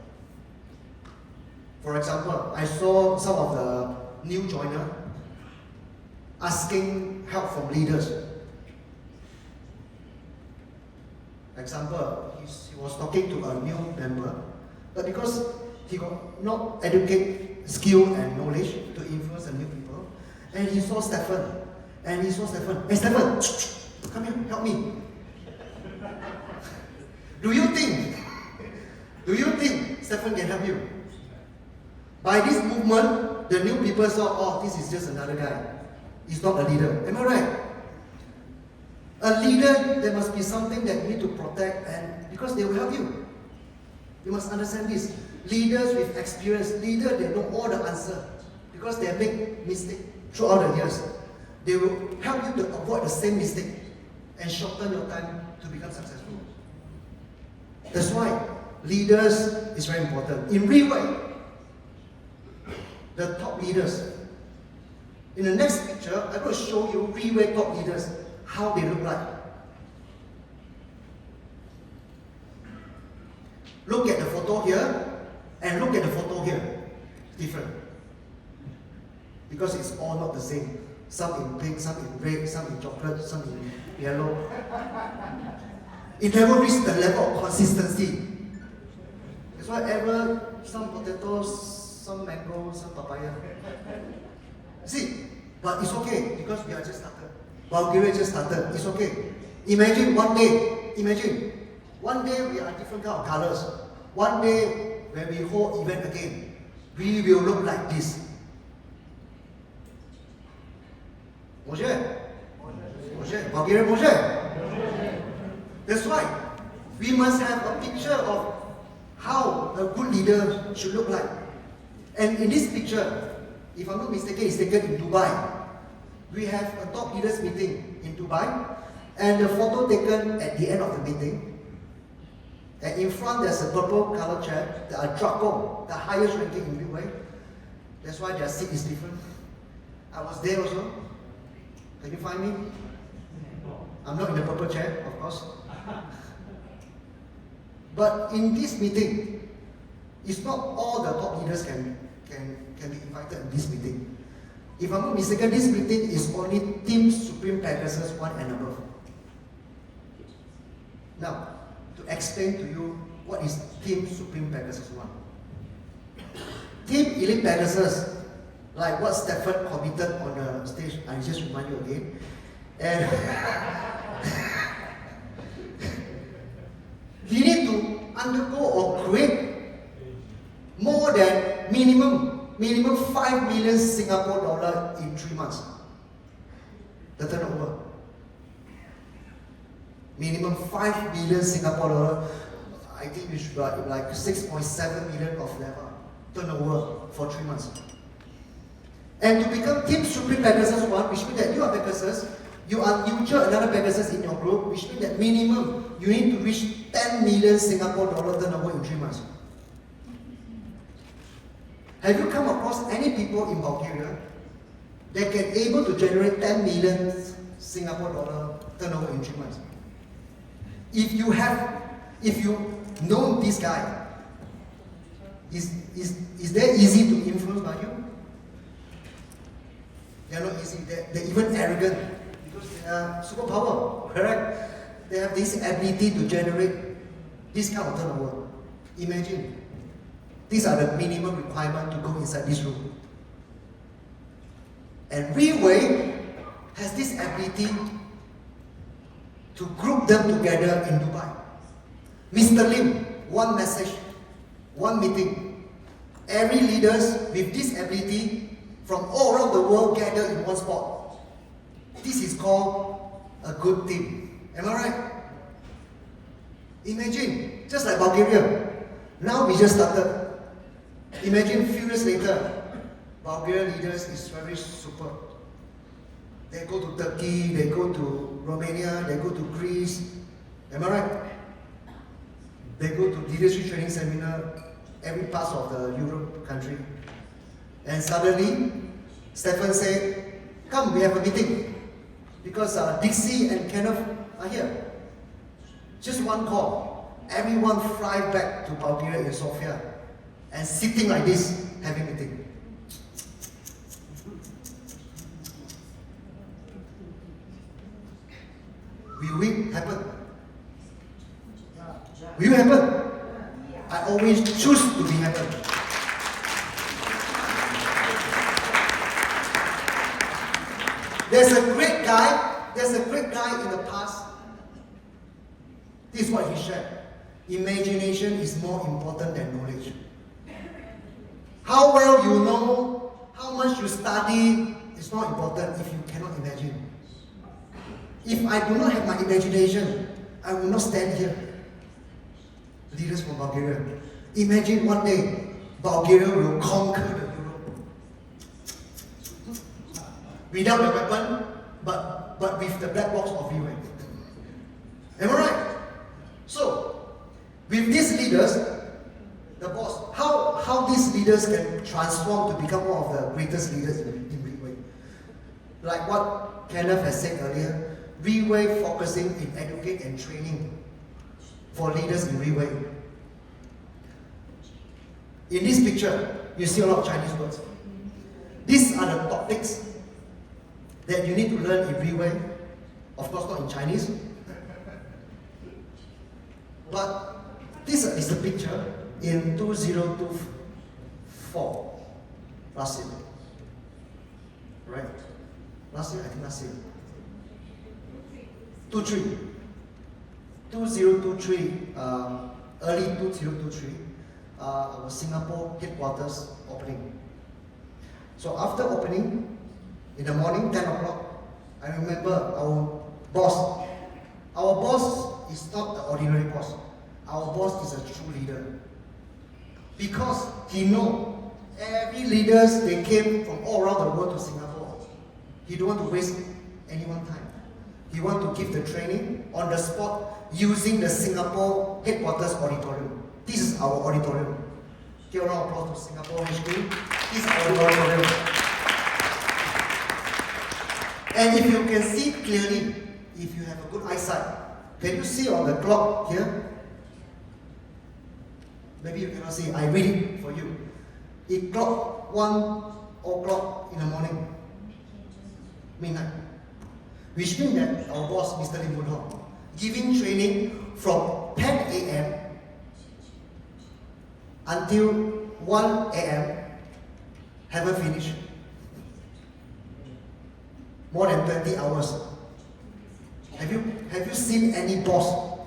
For example, I saw some of the new joiner asking help from leaders. Example, he was talking to a new member, but because he got not educate, skill and knowledge to influence the new people, and he saw Stephen, hey Stephen, come here, help me. Do you think Stephen can help you? By this movement, the new people saw, oh, this is just another guy. He's not a leader. Am I right? A leader, there must be something that you need to protect, and because they will help you. You must understand this. Leaders with experience, leaders, they know all the answer because they have made mistakes throughout the years. They will help you to avoid the same mistake and shorten your time to become successful. That's why leaders is very important. In real way, the top leaders. In the next picture, I'm going to show you real way top leaders, how they look like. Look at the photo here and look at the photo here. It's different. Because it's all not the same. Some in pink, some in red, some in chocolate, some in yellow. It never reached the level of consistency. That's why ever some potatoes, some mango, some papaya. See, but it's okay because we are just started. Bulgaria just started. It's okay. Imagine one day we are different kind of colors. One day when we hold event again, we will look like this. Bulgaria, That's why we must have a picture of how a good leader should look like. And in this picture, if I'm not mistaken, it's taken in Dubai. We have a top leaders meeting in Dubai, and the photo taken at the end of the meeting. And in front there's a purple color chair, the Draco, the highest ranking in Midway. That's why their seat is different. I was there also. Can you find me? I'm not in the purple chair, of course. But in this meeting, it's not all the top leaders can be invited in this meeting. If I'm not mistaken, this meeting is only Team Supreme Pegasus 1 and above. Now, to explain to you what is Team Supreme Pegasus 1. Team Elite Pegasus, like what Stafford committed on the stage, I just remind you again. And he need to undergo or create more than minimum 5 million Singapore dollar in 3 months. The turnover. Minimum 5 million Singapore dollar. I think we should like 6.7 million of level turnover for 3 months. And to become Team Supreme Pegasus 1, which means that you are Pegasus, you are neutral another Pegasus in your group, which means that minimum you need to reach 10 million Singapore dollar turnover in 3 months. Have you come across any people in Bulgaria that can able to generate 10 million Singapore dollar turnover in 3 months? If you know this guy, is that easy to influence by you? They are not easy. They're even arrogant because they are superpower, correct? They have this ability to generate this kind of turnover. Imagine. These are the minimum requirements to go inside this room. And Reway has this ability to group them together in Dubai. Mr. Lim, one message, one meeting. Every leaders with this ability from all around the world gather in one spot. This is called a good team. Am I right? Imagine, just like Bulgaria. Now we just started. Imagine a few years later, Bulgarian leaders is very super. They go to Turkey, they go to Romania, they go to Greece. Am I right? They go to leadership training seminar, every part of the Europe country. And suddenly, Stefan said, come, we have a meeting. Because Dixie and Kenneth are here. Just one call. Everyone fly back to Bulgaria in Sofia. And sitting like this, having a meeting. Will it happen? Will it happen? I always choose to be happen. There's a great guy in the past. This is what he shared. Imagination is more important than knowledge. How well you know, how much you study is not important if you cannot imagine. If I do not have my imagination, I will not stand here. Leaders from Bulgaria. Imagine one day, Bulgaria will conquer the Europe. Without the weapon, but with the black box of UN. Am I right? So, with these leaders, the boss, how these leaders can transform to become one of the greatest leaders in Reway. Like what Kenneth has said earlier, Reway focusing in educate and training for leaders in Reway. In this picture, you see a lot of Chinese words. These are the topics that you need to learn in Reway. Of course, not in Chinese. But this is the picture in 2024, last year. Right? Last year, I think last year. 2023, early 2023, our Singapore headquarters opening. So after opening, in the morning, 10 o'clock, I remember our boss is not the ordinary boss. Our boss is a true leader. Because he knows every leaders, they came from all around the world to Singapore. He don't want to waste anyone's time. He want to give the training on the spot using the Singapore headquarters auditorium. This is our auditorium. Give a round of applause to Singapore HQ. This is our auditorium. And if you can see clearly, if you have a good eyesight, can you see on the clock here? Maybe you cannot see. I read it for you. It clocked 1 o'clock in the morning, midnight. Which means that our boss, Mr. Lim Boon Hong, giving training from 10 a.m. until 1 a.m. haven't finished. More than 20 hours. Have you seen any boss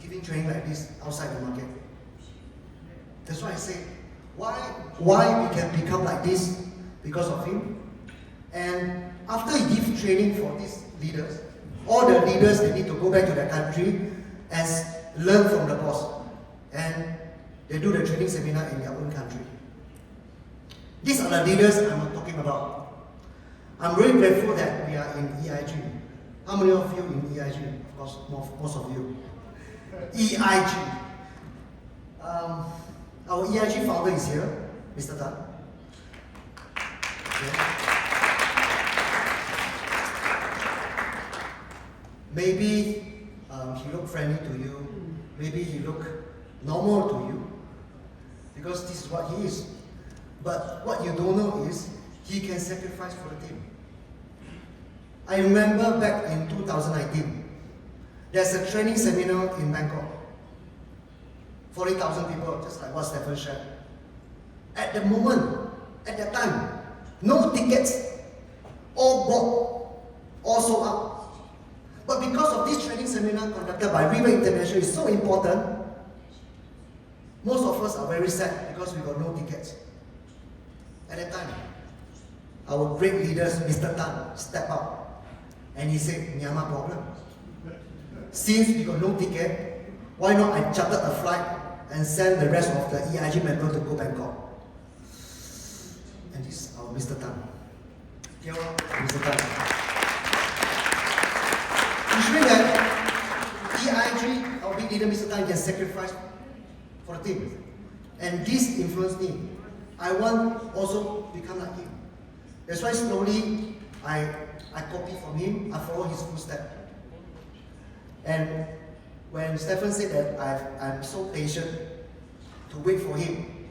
giving training like this outside the market? That's why I say, why we can become like this? Because of him. And after he gives training for these leaders, all the leaders, they need to go back to their country and learn from the boss. And they do the training seminar in their own country. These are the leaders I'm talking about. I'm very grateful that we are in EIG. How many of you in EIG? Of course, most of you. EIG. Our EIG founder is here, Mr. Tan. Okay. Maybe he look friendly to you. Maybe he look normal to you. Because this is what he is. But what you don't know is, he can sacrifice for the team. I remember back in 2019, there's a training seminar in Bangkok. 40,000 people, just like what Stephen shared. At the moment, at that time, no tickets, all bought, all sold out. But because of this training seminar conducted by Reway International is so important, most of us are very sad because we got no tickets. At that time, our great leaders, Mr. Tan, stepped up and he said, Myanmar problem. Since we got no ticket, why not I chartered a flight and send the rest of the EIG members to go Bangkok? And this is our Mr. Tan. Mr. Tan. Which means that EIG, our big leader, Mr. Tan, can sacrifice for the team. And this influenced me. I want also become like him. That's why slowly I copy from him, I follow his footsteps. And when Stephen said that I'm so patient to wait for him,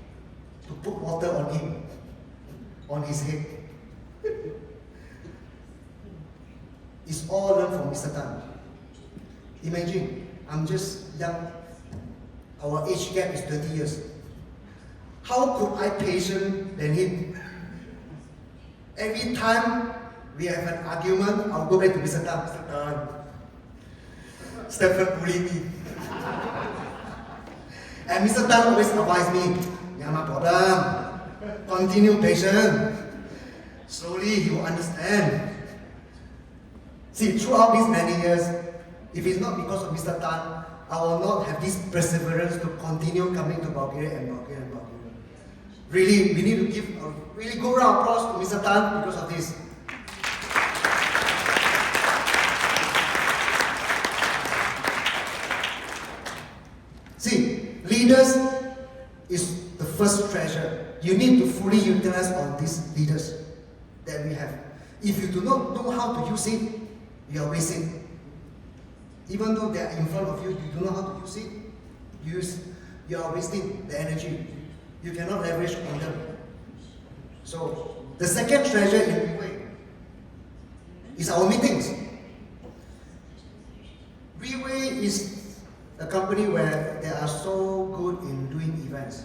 to put water on him, on his head. It's all learned from Mr. Tan. Imagine, I'm just young. Our age gap is 20 years. How could I patient than him? Every time we have an argument, I'll go back to Mr. Tan. Mr. Tan, Stephen bullied me. And Mr. Tan always advised me, Myanmar problem, continue patient. Slowly he will understand. See, throughout these many years, if it's not because of Mr. Tan, I will not have this perseverance to continue coming to Bulgaria and Bulgaria and Bulgaria. Really, we need to give a really good round of applause to Mr. Tan because of this. See, leaders is the first treasure. You need to fully utilize on these leaders that we have. If you do not know how to use it, you are wasting. Even though they are in front of you, you don't know how to use it, you are wasting the energy. You cannot leverage on them. So, the second treasure in Reway is our meetings. Reway is a company where they are so good in doing events.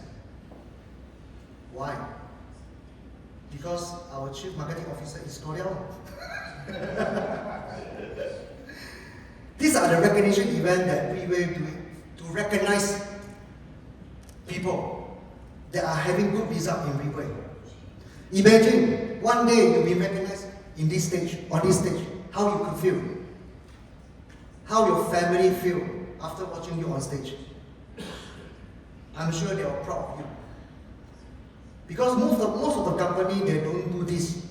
Why? Because our Chief Marketing Officer is L'Oreal. These are the recognition events that Reway do to recognize people that are having good result in Reway. Imagine one day you'll be recognized in this stage, on this stage, how you could feel, how your family feel after watching you on stage. I'm sure they are proud of you. Because most of the company, they don't do this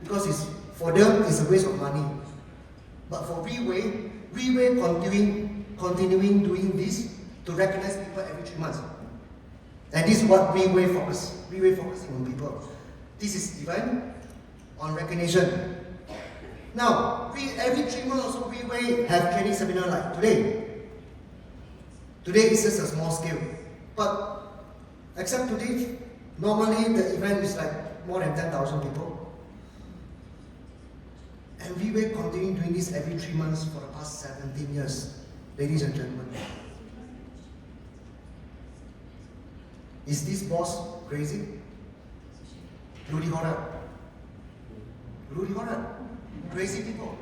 because for them it's a waste of money. But for Reway continuing doing this to recognize people every 3 months. And this is what Reway focusing on people. This is event on recognition. Now, every 3 months also Reway have training seminar like today. Today is just a small scale. But except today, normally the event is like more than 10,000 people. And Reway continue doing this every 3 months for the past 17 years, ladies and gentlemen. Is this boss crazy? Rudy Horror. Crazy people.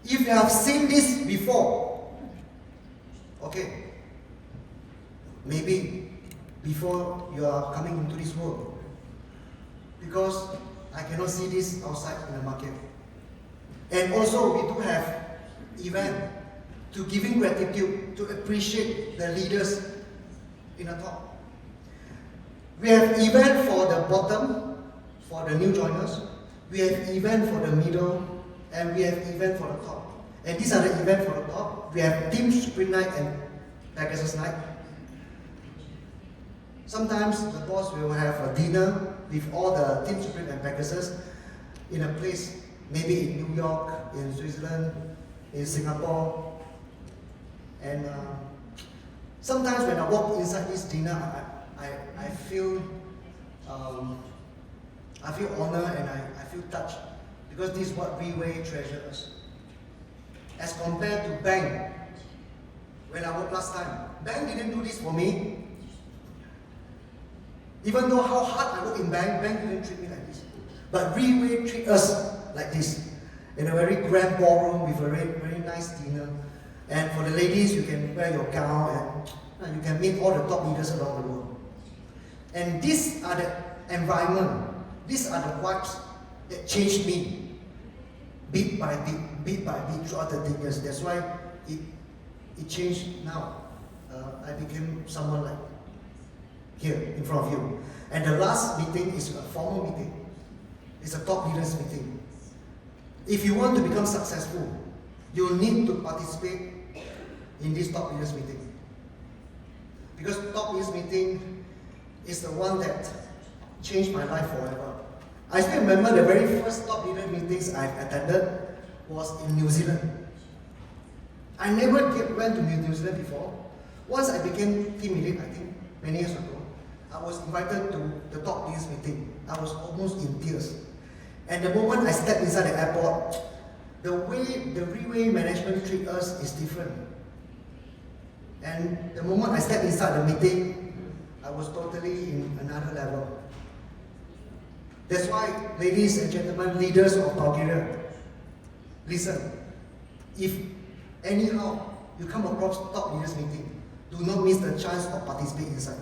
If you have seen this before, okay, maybe before you are coming into this world, because I cannot see this outside in the market. And also we do have event to giving gratitude, to appreciate the leaders in the top. We have event for the bottom, for the new joiners. We have event for the middle, and we have event for the top. And these are the event for the top. We have Team Sprint Night and Pegasus Night. Sometimes the boss will have a dinner with all the Team Sprint and Pegasus in a place, maybe in New York, in Switzerland, in Singapore. And sometimes when I walk inside this dinner, I feel honored and I feel touched, because this is what Reway treasures. As compared to Bank, when I worked last time, Bank didn't do this for me. Even though how hard I work in Bank didn't treat me like this. But Reway treat us like this, in a very grand ballroom with a very nice dinner. And for the ladies, you can wear your gown and you can meet all the top leaders around the world. And these are the environment, these are the vibes that changed me bit by bit throughout the 10 years. That's why it changed now. I became someone like here in front of you. And the last meeting is a formal meeting. It's a top leaders meeting. If you want to become successful, you need to participate in this top leaders meeting. Because top leaders meeting is the one that changed my life forever. I still remember the very first top leader meetings I attended was in New Zealand. I never went to New Zealand before. Once I became team elite, I think many years ago, I was invited to the top leaders meeting. I was almost in tears. And the moment I stepped inside the airport, the way the Reway management treat us is different. And the moment I stepped inside the meeting, I was totally in another level. That's why, ladies and gentlemen, leaders of Bulgaria, listen, if anyhow you come across top leaders meeting, do not miss the chance of participating inside.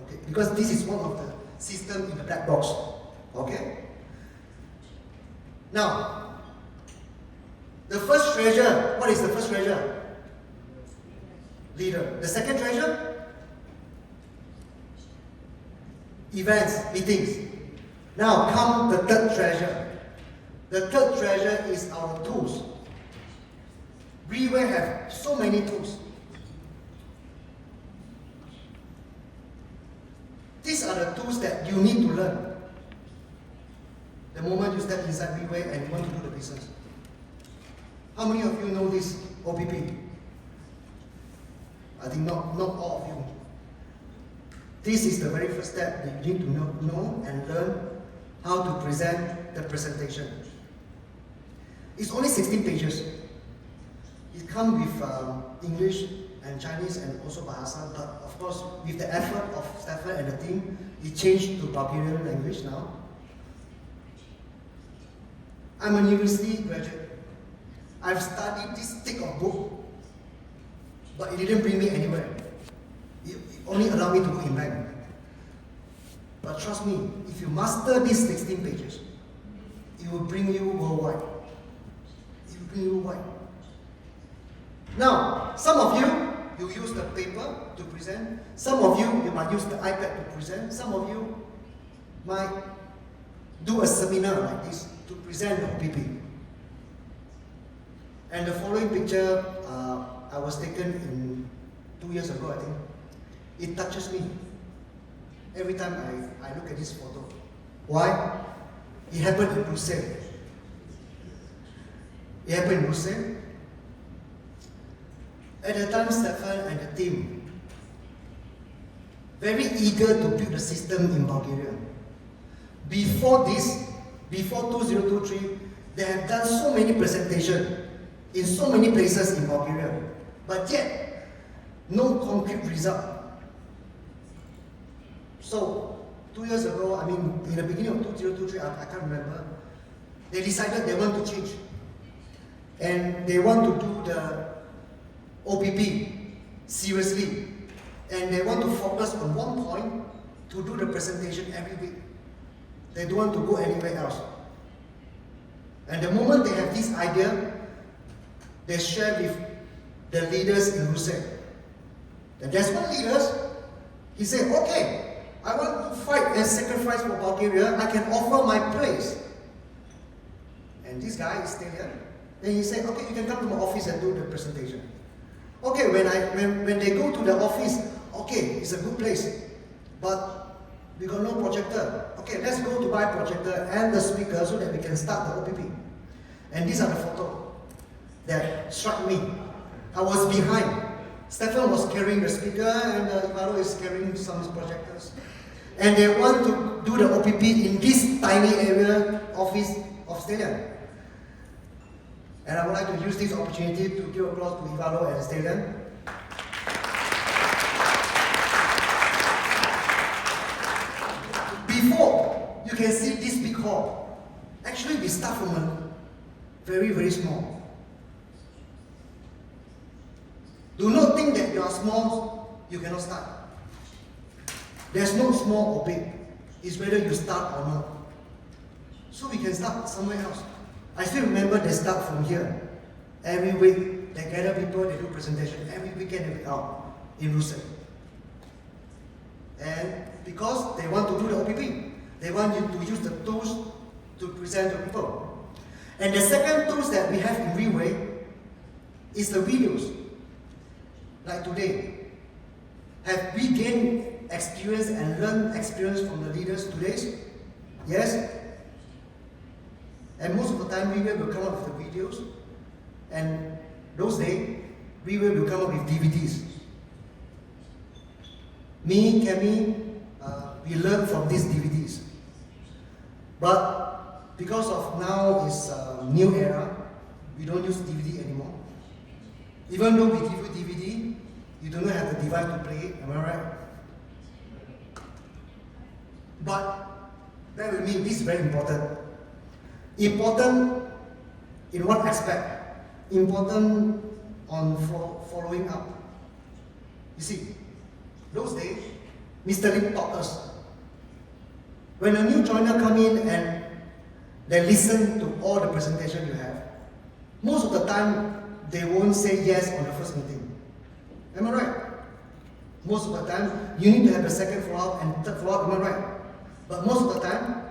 Okay? Because this is one of the systems in the black box. Okay? Now, the first treasure, what is the first treasure? Leader. The second treasure? Events, meetings. Now come the third treasure. The third treasure is our tools. We will have so many tools. These are the tools that you need to learn the moment you step inside WeWay and you want to do the business. How many of you know this OPP? I think not all of you. This is the very first step that you need to know and learn how to present the presentation. It's only 16 pages. It comes with English and Chinese and also Bahasa, but of course with the effort of Stefan and the team, it changed to Bulgarian language now. I'm a university graduate. I've studied this thick of book, but it didn't bring me anywhere. It only allowed me to go in bank. But trust me, if you master these 16 pages, it will bring you worldwide. It will bring you worldwide. Now, some of you use the paper to present. Some of you might use the iPad to present. Some of you might do a seminar like this to present the OPP. And the following picture, I was taken in 2 years ago, I think. It touches me every time I look at this photo. Why? It happened in Brussels. It happened in Brussels. At the time, Stefan and the team, very eager to build a system in Bulgaria. Before this, before 2023, they have done so many presentations in so many places in Bulgaria, but yet, no concrete result. So, 2 years ago, I mean, in the beginning of 2023, I can't remember, they decided they want to change. And they want to do the OPP seriously. And they want to focus on one point to do the presentation every week. They don't want to go anywhere else. And the moment they have this idea, they share with the leaders in Brussels. The Desmond leaders, he said, okay, I want to fight and sacrifice for Bulgaria. I can offer my place. And this guy is still here. Then he said, okay, you can come to my office and do the presentation. Okay, when they go to the office, okay, it's a good place, but we got no projector. Okay, let's go to buy a projector and the speaker so that we can start the OPP. And these are the photos that struck me. I was behind. Stefan was carrying the speaker and Ivaro is carrying some projectors. And they want to do the OPP in this tiny area office of Stellian. And I would like to use this opportunity to give applause to Ivaro and Stellian. Before, you can see this big hall. Actually, we start from a very, very small. Do not think that you are small, you cannot start. There's no small or big. It's whether you start or not. So we can start somewhere else. I still remember they start from here. Every week, they gather people, they do presentation. Every weekend, they be out in Brussels. And because they want to do the OPP, they want you to use the tools to present to people. And the second tools that we have in WeWay is the videos. Like today, have we gained experience and learned experience from the leaders today? Yes? And most of the time, WeWay will come up with the videos. And those days, WeWay will come up with DVDs. Me, Kemi, we learn from these DVDs. But because of now is a new era, we don't use DVD anymore. Even though we give you DVD, you do not have the device to play it, am I right? But bear with me, this is very important. Important in what aspect? Important on following up. You see, those days, Mr. Lim taught us. When a new joiner come in and they listen to all the presentation you have. Most of the time, they won't say yes on the first meeting. Am I right? Most of the time, you need to have the second follow-up and third follow-up, am I right? But most of the time,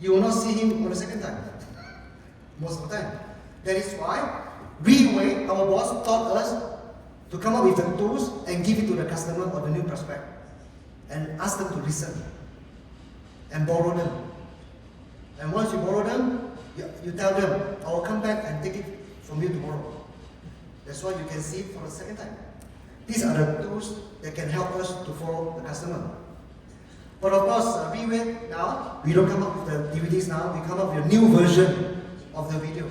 you will not see him on the second time. Most of the time. That is why Reway, our boss, taught us to come up with the tools and give it to the customer or the new prospect and ask them to listen and borrow them. And once you borrow them, you tell them, I will come back and take it from you tomorrow. That's why you can see it for the second time. These are the tools that can help us to follow the customer. But of course, Reway now, we don't come up with the DVDs now, we come up with a new version of the video.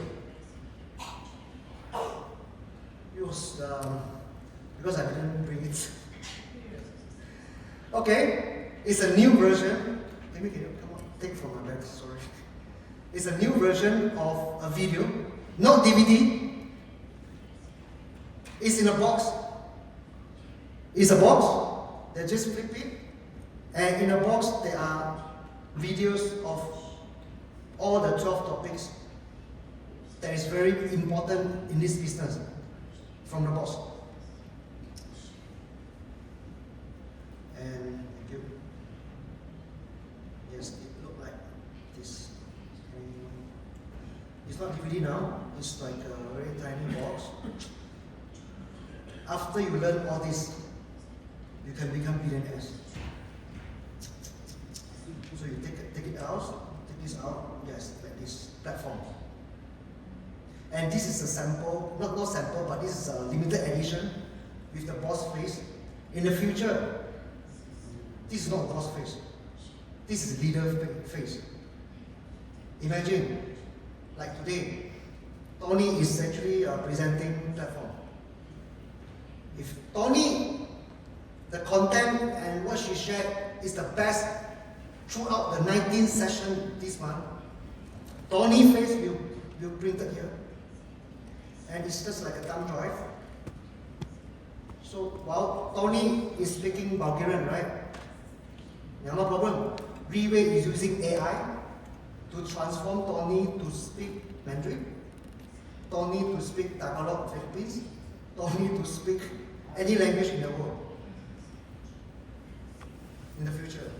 It was, because I didn't bring it. Okay, it's a new version. Let me get it, come on, take it from my bag, sorry. It's a new version of a video, not DVD. It's in a box. It's a box, they just flip it. And in a box, there are videos of all the 12 topics that is very important in this business from the boss. And thank you. Yes, it looked like this. It's not DVD now, it's like a very tiny box. After you learn all this, you can become billionaires. So you take it out, take this out, yes, like this platform. And this is a sample, not sample, but this is a limited edition with the boss face. In the future, this is not boss face. This is leader face. Imagine, like today, Tony is actually presenting platform. If Tony, the content and what she shared is the best throughout the 19th session this month, Tony face will printed here. And it's just like a thumb drive. So while Tony is speaking Bulgarian, right? No problem. Reway is using AI to transform Tony to speak Mandarin, Tony to speak Tagalog Philippines, Tony to speak any language in the world. In the future.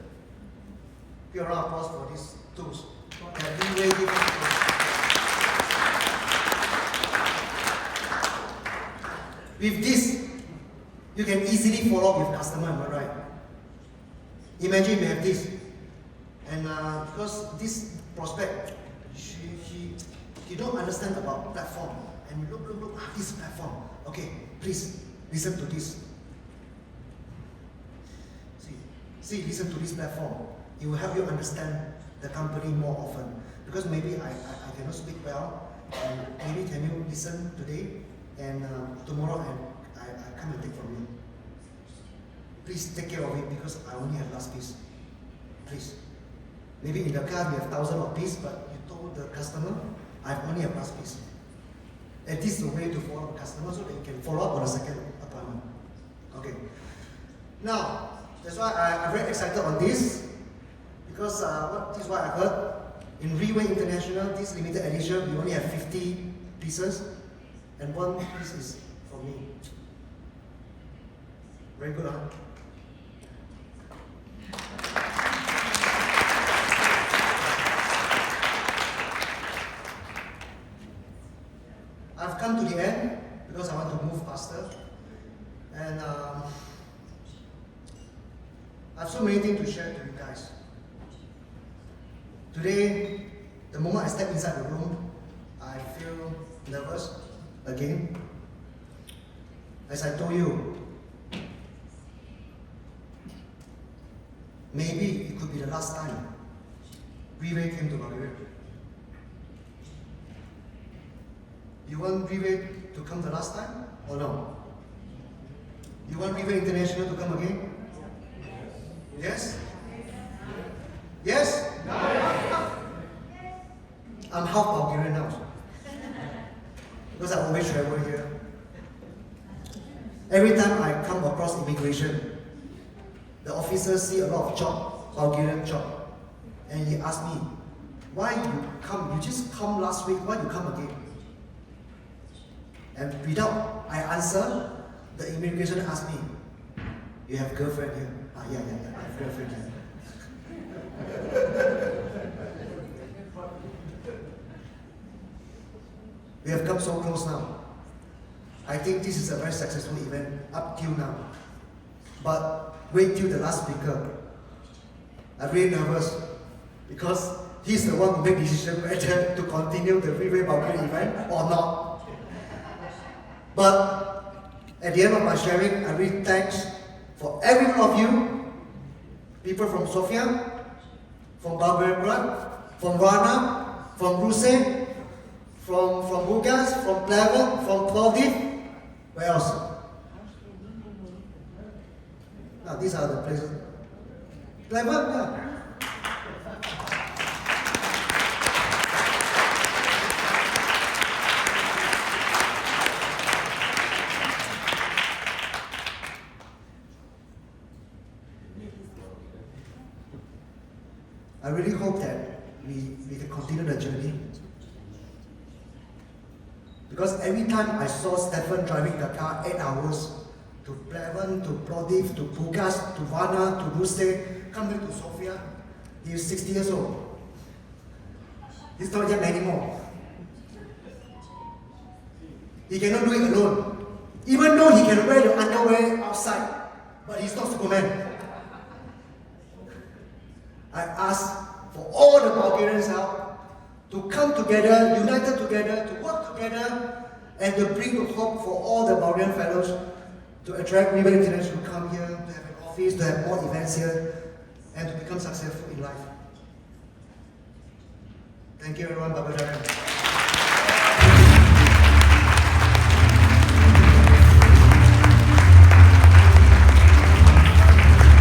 Give a round of applause for these tools. That Reway gives us. With this, you can easily follow up with customer, am I right? Imagine you have this, and because this prospect, he don't understand about platform, and you look, this platform. Okay, please listen to this. See, listen to this platform. It will help you understand the company more often. Because maybe I cannot speak well, and maybe can you listen today? And tomorrow I come and take from you. Please take care of it because I only have last piece. Please. Maybe in the car we have thousands of pieces, but you told the customer, I only have last piece. And this is the way to follow the customer so that you can follow up on a second appointment. Okay. Now, that's why I'm very excited on this because this is what I heard. In Reway International, this limited edition, we only have 50 pieces. And one piece is for me. Very good, huh? I've come to the end because I want to move faster. And I have so many things to share to you guys. Today, the moment I step inside the room, I feel nervous. Again, as I told you, maybe it could be the last time Reway came to Bulgaria. You want Reway to come the last time or no? You want Reway International to come again? Yes? Yes? I'm half Bulgarian now. Because I always travel here. Every time I come across immigration, the officers see a lot of job, Bulgarian job. And he asked me, why you come? You just come last week, why you come again? And without I answer, the immigration asked me, you have girlfriend here? Yeah, I have girlfriend here. We have come so close now. I think this is a very successful event up till now. But wait till the last speaker. I'm really nervous because he's the one who makes decision whether to continue the Freeway Bulgaria event or not. But at the end of my sharing, I really thanks for every one of you, people from Sofia, from Belgrade, from Varna, from Bruse, from Burgas, from Pleven, from Plovdiv. Where else? Now these are the places. Pleven, yeah. I really hope that we can continue the journey. Because every time I saw Stefan driving the car 8 hours to Pleven, to Plovdiv, to Burgas, to Varna, to Ruste, come back to Sofia, he is 60 years old. He's not young anymore. He cannot do it alone. Even though he can wear your underwear outside, but he's not Superman. I ask for all the Bulgarians out to come together, united together, to work together, and to bring the hope for all the Bulgarian fellows to attract women international to come here, to have an office, to have more events here, and to become successful in life. Thank you everyone, Baba Jagan.